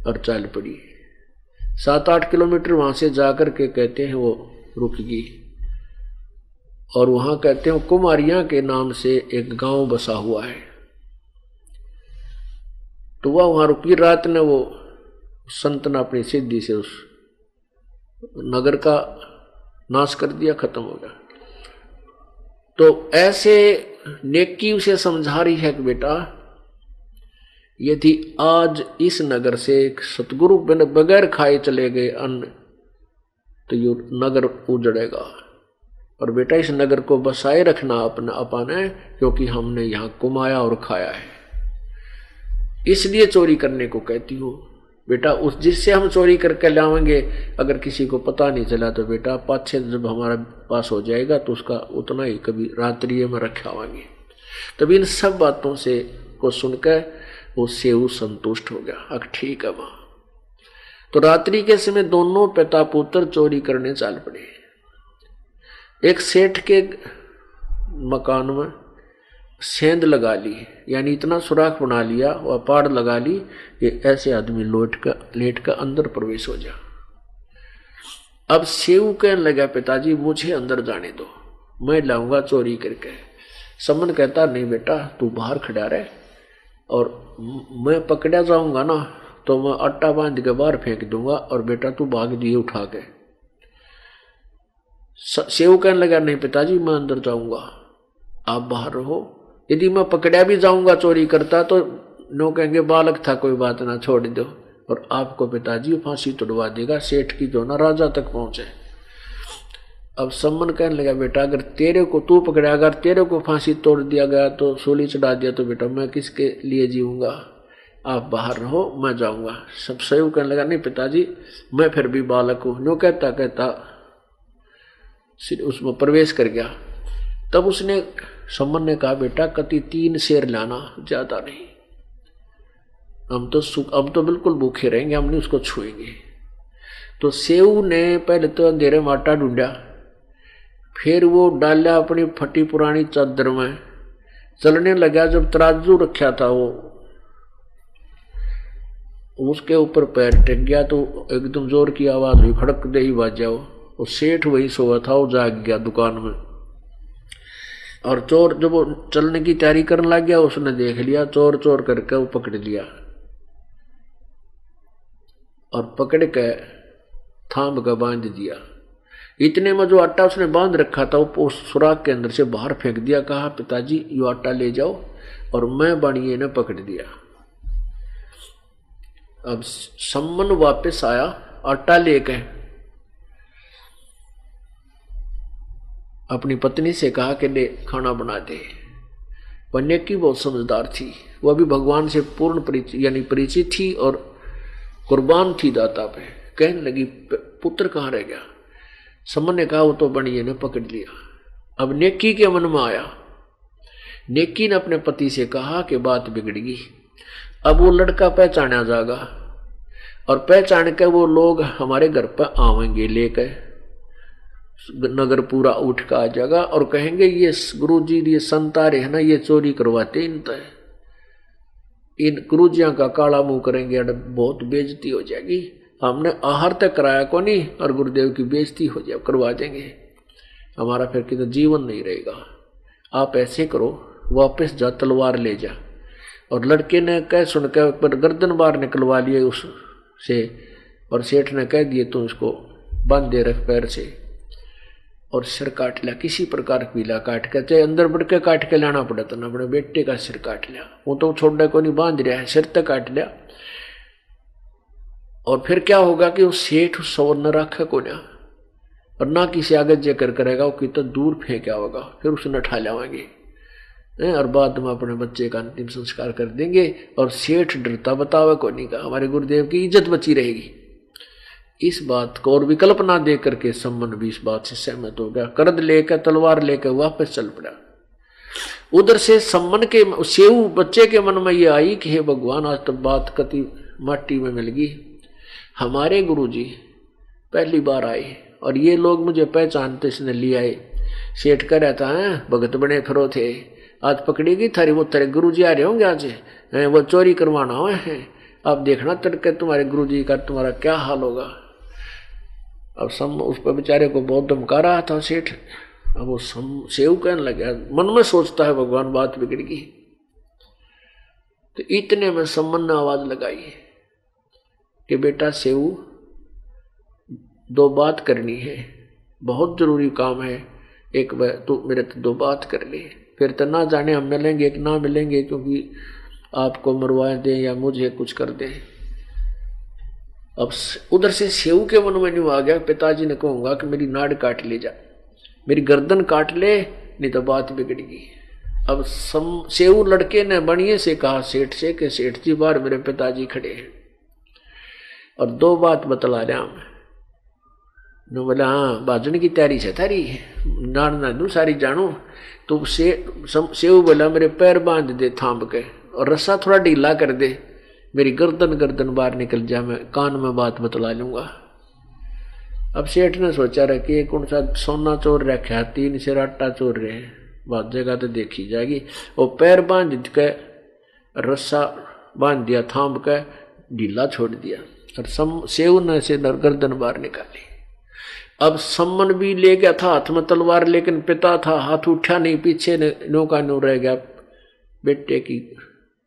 और चल पड़ी। 7-8 किलोमीटर वहां से जाकर के कहते हैं वो रुक गई, और वहां कहते हैं कुमारियां के नाम से एक गांव बसा हुआ है। तो वह वहां रुकी। रात ने वो संत ने अपनी सिद्धि से उस नगर का नाश कर दिया, खत्म हो गया। तो ऐसे नेकी उसे समझा रही है कि बेटा यदि आज इस नगर से एक सतगुरु बगैर खाए चले गए अन्न, तो ये नगर उजड़ेगा। और बेटा इस नगर को बसाए रखना अपना अपने, क्योंकि हमने यहाँ कमाया और खाया है, इसलिए चोरी करने को कहती हूँ। बेटा उस जिससे हम चोरी करके लाएंगे, अगर किसी को पता नहीं चला तो बेटा पाछे जब हमारा पास हो जाएगा तो उसका उतना ही कभी रात्रि में रखावाएंगे। तभी इन सब बातों से को सुनकर वो सेऊ संतुष्ट हो गया। अब ठीक है मां। तो रात्रि के समय दोनों पिता पुत्र चोरी करने चल पड़े। एक सेठ के मकान में सेंध लगा ली, यानी इतना सुराख बना लिया और पाड़ लगा ली कि ऐसे आदमी लेट का अंदर प्रवेश हो जा। अब सेऊ कहने लगा पिताजी मुझे अंदर जाने दो, मैं लाऊंगा चोरी करके। समन कहता नहीं बेटा तू बाहर खड़ा रहे, और मैं पकड़ा जाऊंगा ना तो मैं आटा बांध के बाहर फेंक दूंगा, और बेटा तू भाग दिए उठा के। सेऊ कहने लगा नहीं पिताजी मैं अंदर जाऊंगा, आप बाहर रहो। यदि मैं पकड़ा भी जाऊंगा चोरी करता तो नो कहेंगे बालक था कोई बात ना, छोड़ दो, और आपको पिताजी फांसी तोड़वा देगा, सेठ की जो ना राजा तक पहुंचे। अब सम्मन कहने लगा बेटा अगर तेरे को तू पकड़ा, अगर तेरे को फांसी तोड़ दिया गया तो सूली चढ़ा दिया तो बेटा मैं किसके लिए जीऊंगा, आप बाहर रहो मैं जाऊंगा। सब सही कहने लगा नहीं पिताजी मैं फिर भी बालक हूं, नो कहता कहता उसमें प्रवेश कर गया। तब उसने सम्मन ने कहा बेटा कति 3 शेर लाना, ज्यादा नहीं, अब तो बिल्कुल भूखे रहेंगे, हम नहीं उसको छुएंगे। तो सेऊ ने पहले तो अंधेरे में आटा ढूंढा, फिर वो डाला अपनी फटी पुरानी चादर में, चलने लगा। जब तराजू रखा था वो उसके ऊपर पैर टेक गया तो एकदम जोर की आवाज हुई, खड़क दे ही बाजा। वो सेठ वही सोया था, वो जाग गया दुकान में। और चोर जब वो चलने की तैयारी करने लग गया उसने देख लिया, चोर चोर करके वो पकड़ लिया, और पकड़ के थाम का बांध दिया। इतने में जो आटा उसने बांध रखा था वो सुराख के अंदर से बाहर फेंक दिया। कहा पिताजी ये आटा ले जाओ, और मैं बाणिये ने पकड़ दिया। अब सम्मन वापस आया आटा लेके, अपनी पत्नी से कहा कि ले खाना बना दे। वन्य की बहुत समझदार थी, वह भी भगवान से पूर्ण परिचित थी और कुर्बान थी दाता पे। कहने लगी पुत्र कहाँ रह गया। सम्मन ने कहा वो तो बणिये ने पकड़ लिया। अब नेकी के मन में आया, नेकी ने अपने पति से कहा कि बात बिगड़ गई, अब वो लड़का पहचाना जाएगा, और पहचान के वो लोग हमारे घर पर आवेंगे लेकर, नगर पूरा उठ का आ जाएगा और कहेंगे ये गुरुजी ये संतारे है ना, ये चोरी करवाते इन गुरुजियां का काला मुंह करेंगे, बहुत बेइज्जती हो जाएगी। हमने आहार तक कराया को नहीं और गुरुदेव की बेइज्जती हो जाए करवा देंगे, हमारा फिर कितना जीवन नहीं रहेगा। आप ऐसे करो वापस जा तलवार ले जा। और लड़के ने कह सुनकर पर गर्दन बाहर निकलवा लिए उससे और सेठ ने कह दिए तुम इसको बांध दे रख पैर से और सिर काट लिया, किसी प्रकार पीला काट के, चाहे अंदर बढ़ के काट के लाना पड़ा तो ना, अपने बेटे का सिर काट लिया। वो तो छोड़ने को नहीं, बांध रहा है, सिर तक काट लिया। और फिर क्या होगा कि वो सेठ सवर न रखे को ना, और ना किसी आगे जेकर करेगा, वो कितना दूर फेंका होगा, फिर उसे उठा लाएंगे और बाद में अपने बच्चे का अंतिम संस्कार कर देंगे। और सेठ डरता बतावे को नहीं, का हमारे गुरुदेव की इज्जत बची रहेगी। इस बात को और विकल्प ना दे करके सम्मन भी इस बात से सहमत हो गया, करद लेकर तलवार लेकर वापस चल पड़ा। उधर से सम्मन के सेऊ बच्चे के मन में ये आई कि हे भगवान, आज तो बात कति माटी में मिल गई। हमारे गुरुजी पहली बार आए और ये लोग मुझे पहचानते इसने लिए आए। सेठ कह रहा था भगत बने फिरो थे, आज पकड़ी गई थारी, वो तेरे गुरुजी आ रहे होंगे आज, वो चोरी करवाना हुआ है, अब देखना तड़के तुम्हारे गुरुजी का तुम्हारा क्या हाल होगा। अब उस पर बेचारे को बहुत धमका रहा था सेठ। अब वो सेव कहने लगा, मन में सोचता है भगवान बात बिगड़ गई। तो इतने में सम्मन ने आवाज लगाई कि बेटा सेव, दो बात करनी है, बहुत जरूरी काम है, एक तू मेरे तो दो बात कर ले, फिर तो ना जाने हम मिलेंगे कि ना मिलेंगे, क्योंकि आपको मरवा दे या मुझे कुछ कर दे। अब उधर से सेव के मन में नहीं आ गया, पिताजी ने कहूंगा कि मेरी नाड़ काट ले जा, मेरी गर्दन काट ले, नहीं तो बात बिगड़ेगी। अब सेव लड़के ने बढ़िया से कहा सेठ से कि सेठ जी बाहर मेरे पिताजी खड़े हैं और दो बात बतला रहा मैं। बोला हाँ, बाजन की तैयारी से थारी ना दू सारी जानू। तो सेव बोला मेरे पैर बांध दे थाम के और रस्सा थोड़ा ढीला कर दे, मेरी गर्दन बाहर निकल जा, मैं कान में बात बतला लूंगा। अब सेठ ने सोचा रहा कि कौन सा सोना चोर रखा, 3 से आटा चोर रहे हैं, बात जगह तो देखी जाएगी। वो पैर बांध के रस्सा बांध दिया, थाम के ढीला छोड़ दिया और सेव ने से गर्दन बाहर निकाली। अब सम्मन भी ले गया था हाथ में तलवार, लेकिन पिता था, हाथ उठा नहीं, पीछे नौका नो रह गया, बेटे की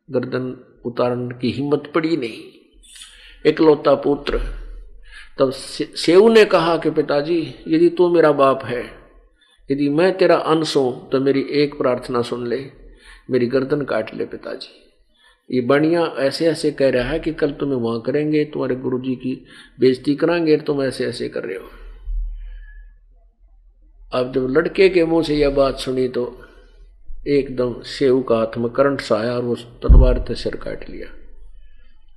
गर्दन उतारने की हिम्मत पड़ी नहीं, इकलौता पुत्र। तब सेव ने कहा कि पिताजी, यदि तू मेरा बाप है, यदि मैं तेरा अंश हूं, तो मेरी एक प्रार्थना सुन ले, मेरी गर्दन काट ले पिताजी। ये बढ़िया ऐसे ऐसे कह रहा है कि कल तुम्हें वहां करेंगे, तुम्हारे गुरुजी की बेइज्जती कराएंगे, तुम ऐसे ऐसे कर रहे हो। अब जब लड़के के मुंह से यह बात सुनी तो एकदम सेव का हाथ में करंट सा आया और वो तलवार से सिर काट लिया।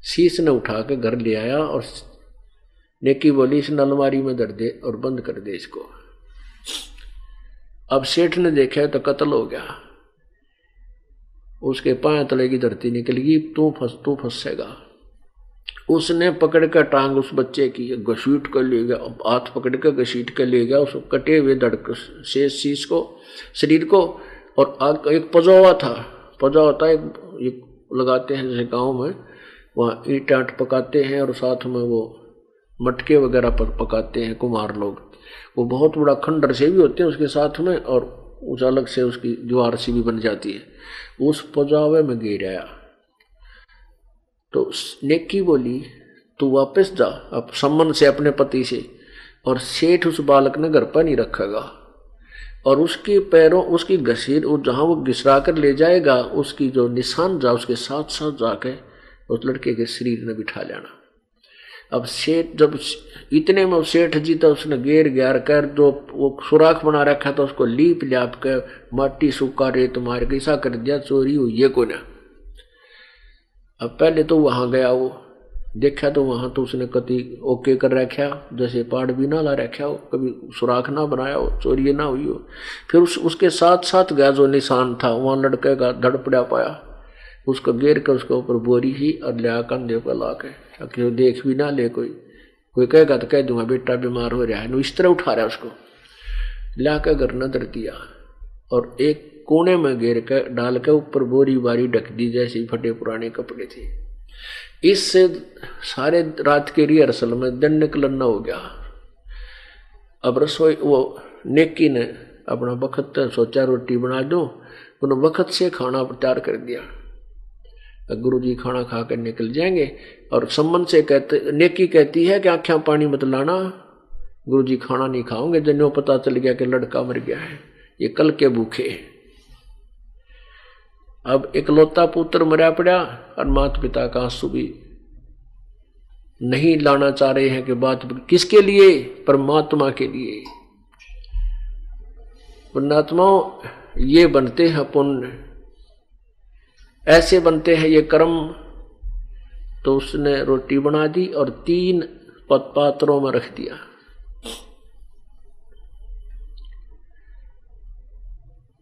शीश ने उठा के घर ले आया और नेकी बोली इस अलमारी में धर दे और बंद कर दे इसको। अब सेठ ने देखा तो कत्ल हो गया, उसके पांव तले की धरती निकल गई, तू फंसेगा। उसने पकड़ कर टांग उस बच्चे की घसीट कर ले गया, हाथ पकड़ कर घसीट कर ले गया उस कटे हुए धड़ से शीश को, शरीर को। और आग एक पजौवा था, पजौवा होता है एक लगाते हैं जैसे गांव में, वहाँ ईंट आट पकाते हैं और साथ में वो मटके वगैरह पकाते हैं कुम्हार लोग। वो बहुत बड़ा खंडर से भी होते हैं उसके साथ में, और उस अलग से उसकी दीवार सी भी बन जाती है। उस पजावे में गिर आया तो नेकी बोली तू वापस जा अब सम्मन से अपने पति से, और सेठ उस बालक ने घर पर नहीं रखेगा और उसके पैरों उसकी घसीट जहाँ वो घिसरा कर ले जाएगा, उसकी जो निशान जा उसके साथ साथ जाके उस लड़के के शरीर में बिठा लेना। अब सेठ जब इतने में सेठ जी तो उसने घेर ग्यार कर जो वो सुराख बना रखा था उसको लीप ल्याप कर माटी सूखा रेत मार के ऐसा कर दिया, चोरी हुई ये को ना। अब पहले तो वहां गया, वो देखा तो वहां तो उसने कति ओके कर रखा, जैसे पाड़ भी ना ला रखा हो, कभी सुराख ना बनाया हो, चोरी ना हुई हो। फिर उसके साथ साथ गया जो निशान था वहां लड़के का धड़ पड़ा पाया, उसको घेर कर उसके ऊपर बोरी ही और लिया कंधे पर ला के, ताकि वो देख भी ना ले, कोई कहेगा तो कह दूंगा बेटा बीमार हो रहा है, इस तरह उठा रहा है उसको, ला कर घर न धर दिया और एक कोने में घेर कर डाल के ऊपर बोरी बारी ढक दी जैसे फटे पुराने कपड़े थे। इससे सारे रात के रिहर्सल में दिन निकलना हो गया। अब रसोई वो नेकी ने अपना वक्त सोचा रोटी बना दो, उन्होंने वक्त से खाना तैयार कर दिया। गुरु जी खाना खा कर निकल जाएंगे और सम्मन से कहते, नेकी कहती है कि आँखें पानी मत लाना, गुरु जी खाना नहीं खाओगे, जन्यों पता चल गया कि लड़का मर गया है, ये कल के भूखे। अब इकलौता पुत्र मरा पड़ा और माता पिता का आंसू भी नहीं लाना चाह रहे हैं कि बात किसके लिए, परमात्मा के लिए। पुण्यात्माओं, ये बनते हैं पुण्य, ऐसे बनते हैं ये कर्म। तो उसने रोटी बना दी और 3 पात्रों में रख दिया।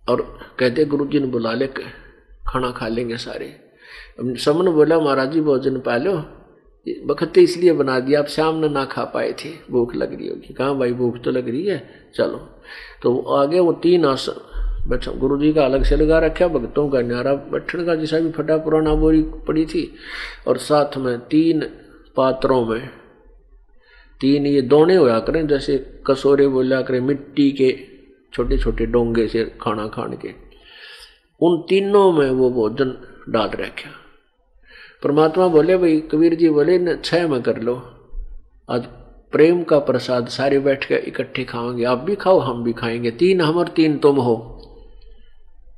और कहते गुरुजी ने बुला ले, खाना खा लेंगे सारे। समन बोला महाराज जी भोजन पा लो, बखते इसलिए बना दिया, आप शाम ने ना खा पाए थे, भूख लग रही होगी। कहाँ भाई भूख तो लग रही है, चलो। तो आगे वो 3 आसन बैठा, गुरु जी का अलग से लगा रखा, भक्तों का न्यारा बैठने का जैसा भी फटा पुराना बोरी पड़ी थी, और साथ में 3 पात्रों में 3 ये दोने होया करें, जैसे कसोरे बोला करें, मिट्टी के छोटे छोटे डोंगे से खाना खाने के, उन तीनों में वो भोजन डाल रखा। परमात्मा बोले, भाई कबीर जी बोले न 6 में कर लो, आज प्रेम का प्रसाद सारे बैठ के इकट्ठे खाएंगे, आप भी खाओ हम भी खाएंगे, 3 हम और 3 तुम हो।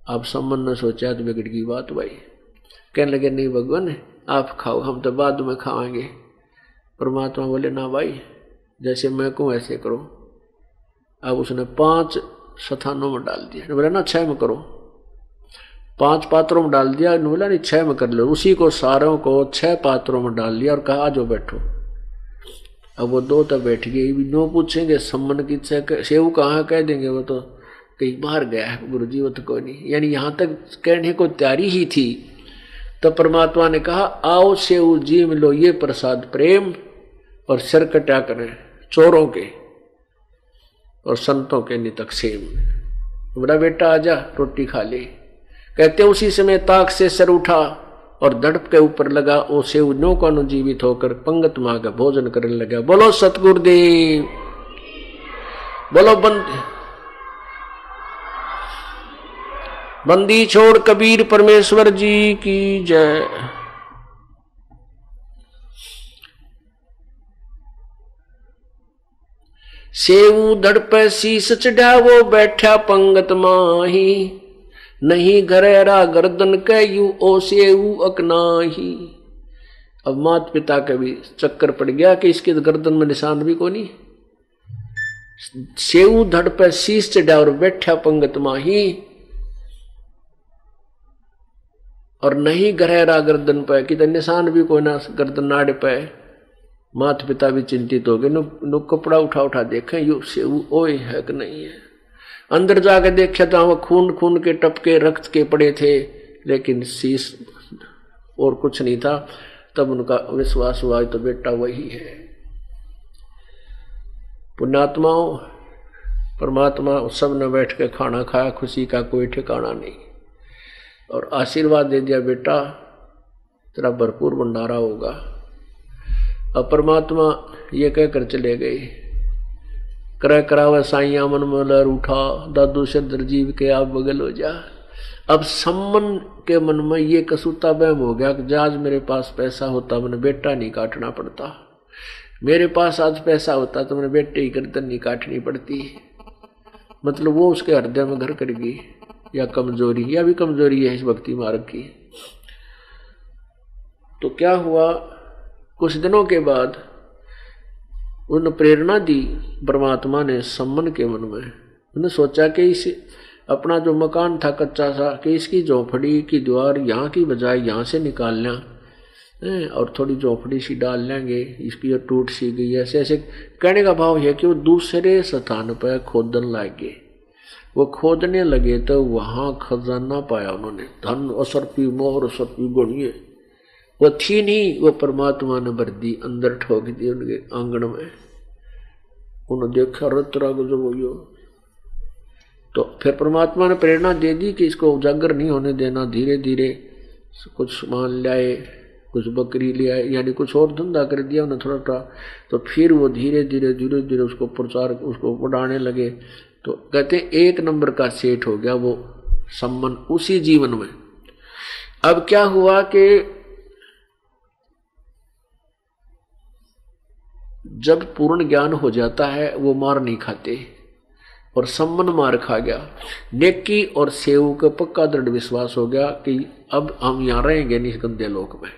अब सम्मन ने सोचा तो बिगड़ गई बात भाई, कहने लगे नहीं भगवान आप खाओ, हम तो बाद में खाएंगे। परमात्मा बोले ना भाई, जैसे मैं कहूँ ऐसे करो। अब उसने 5 स्थानों में डाल दिया, बोला ना 6 में करो, 5 पात्रों में डाल दिया, बोला नहीं 6 में कर लो। उसी को सारों को 6 पात्रों में डाल लिया और कहा जो बैठो। अब वो 2 तक बैठ गए, नो पूछेंगे सम्मन की सेव कहाँ, कह देंगे वो तो कहीं बाहर गया है गुरु जी, वो तो कोई नहीं, यानी यहाँ तक कहने को तैयारी ही थी। तो परमात्मा ने कहा आओ सेव जी मिलो ये प्रसाद प्रेम, और सिर कटा करें चोरों के और संतों के नितक सेम। बड़ा बेटा आजा रोटी खा ले। कहते उसी समय ताक से सर उठा और दड़प के ऊपर लगा, ओ सेव नो को अनुजीवित होकर पंगत मां का भोजन करने लगा। बोलो सतगुरुदेव, बोलो बंदी छोड़ कबीर परमेश्वर जी की जय। सेऊ दड़प शीस चढ़ावो बैठा पंगत माही, नहीं घरेरा गर्दन कहू ओ सेऊ अकनाही। अब माता पिता का भी चक्कर पड़ गया कि इसके गर्दन में निशान भी कोनी। सेऊ धड़ पे शीश चढ़ा और बैठा पंगत माही, और नहीं घरेरा गर्दन पे, कि निशान भी कोई ना गर्दन नाड़ पे। माता पिता भी चिंतित हो गए, नो कपड़ा उठा उठा देखें यू सेऊ ओए है कि नहीं है। अंदर जाकर देखा तो वहां खून खून के टपके रक्त के पड़े थे, लेकिन शीश और कुछ नहीं था। तब उनका विश्वास हुआ तो बेटा वही है। पुण्यात्माओं, परमात्मा सब ने बैठ के खाना खाया, खुशी का कोई ठिकाना नहीं, और आशीर्वाद दे दिया बेटा तेरा भरपूर भंडारा होगा। अब परमात्मा ये कहकर चले गए, कर करावे साइया मन मलर उठा, दादू सिद्धर जीव के आप बगल हो जा। अब सम्मन के मन में ये कसूता वहम हो गया कि आज मेरे पास पैसा होता मैंने बेटा नहीं काटना पड़ता, मेरे पास आज पैसा होता तो मैंने बेटे ही गर्दन नहीं काटनी पड़ती। मतलब वो उसके हृदय में घर कर गई, या कमजोरी, या भी कमजोरी है इस भक्ति मार्ग की। तो क्या हुआ, कुछ दिनों के बाद उन प्रेरणा दी परमात्मा ने सम्मन के मन में। उन्होंने सोचा कि इस अपना जो मकान था कच्चा सा, कि इसकी झोंपड़ी की दीवार यहाँ की बजाय यहाँ से निकाल लें और थोड़ी झोंपड़ी सी डाल लेंगे, इसकी टूट सी गई। ऐसे ऐसे कहने का भाव है कि वो दूसरे स्थान पर खोदन लगे। वो खोदने लगे तो वहाँ खजाना पाया उन्होंने, धन असरपी मोहर असरपी गणिये। वो थी नहीं, वो परमात्मा ने भर दी, अंदर ठोक दी उनके आंगन में। उन्होंने देखा रतरा गजब हो। तो फिर परमात्मा ने प्रेरणा दे दी कि इसको उजागर नहीं होने देना, धीरे धीरे कुछ सामान लाए, कुछ बकरी ले आए, यानी कुछ और धंधा कर दिया उन्हें थोड़ा थोड़ा। तो फिर वो धीरे धीरे धीरे धीरे उसको प्रचार, उसको बढ़ाने लगे। तो कहते 1 नंबर का सेठ हो गया वो सम्मन उसी जीवन में। अब क्या हुआ कि जब पूर्ण ज्ञान हो जाता है वो मार नहीं खाते, और सम्मन मार खा गया। नेकी और सेव का पक्का दृढ़ विश्वास हो गया कि अब हम यहाँ रहेंगे नहीं गंदे लोक में।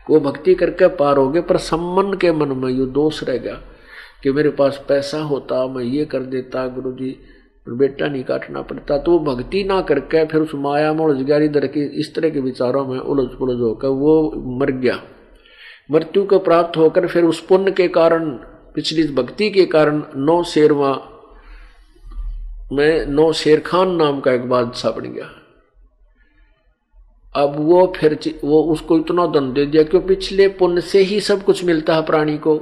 वो भक्ति करके पार हो गए, पर सम्मन के मन में ये दोष रह गया कि मेरे पास पैसा होता मैं ये कर देता गुरु जी, बेटा नहीं काटना पड़ता। तो वो भक्ति ना करके फिर उस माया में उलझ गया, इधर के इस तरह के विचारों में उलझ पुलझ होकर वो मर गया। मृत्यु को प्राप्त होकर फिर उस पुण्य के कारण, पिछली भक्ति के कारण, 9 शेरवा में 9 शेर खान नाम का एक बादशाह बन गया। अब वो फिर वो उसको इतना धन दे दिया कि पिछले पुण्य से ही सब कुछ मिलता है प्राणी को।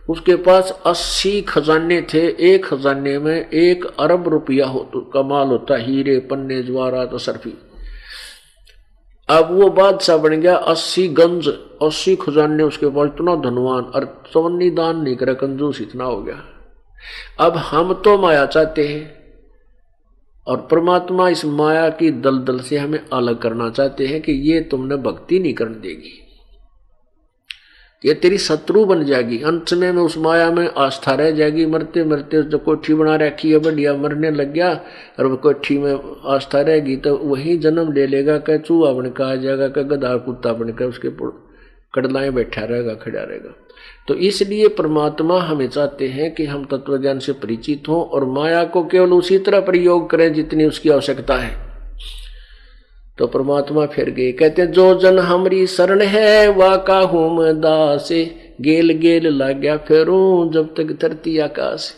उसके पास 80 खजाने थे, एक खजाने में 1 अरब रुपया हो तो कमाल होता, हीरे पन्ने जवाहरात सरफी। अब वो बादशाह बन गया, 80 गंज 80 खजाने उसके पास, इतना धनवान, और चवन्नी दान नहीं करे, कंजूस इतना हो गया। अब हम तो माया चाहते हैं और परमात्मा इस माया की दलदल से हमें अलग करना चाहते हैं कि ये तुमने भक्ति नहीं करने देगी, ये तेरी शत्रु बन जाएगी। अंत में उस माया में आस्था रह जाएगी। मरते मरते जो कोठी बना रखी है बढ़िया, मरने लग गया और वो कोठी में आस्था रहेगी तो वही जन्म ले लेगा, क्या चूहा बनकर आ जाएगा, क्या गधा कुत्ता बनकर उसके कड़लाएं बैठा रहेगा, खड़ा रहेगा। तो इसलिए परमात्मा हमें चाहते हैं कि हम तत्वज्ञान से परिचित हों और माया को केवल उसी तरह प्रयोग करें जितनी उसकी आवश्यकता है। तो परमात्मा फिर गए, कहते जो जन हमारी शरण है वाका हूं दास, गेल गेल लाग्या फेरूं जब तक धरती आकाश।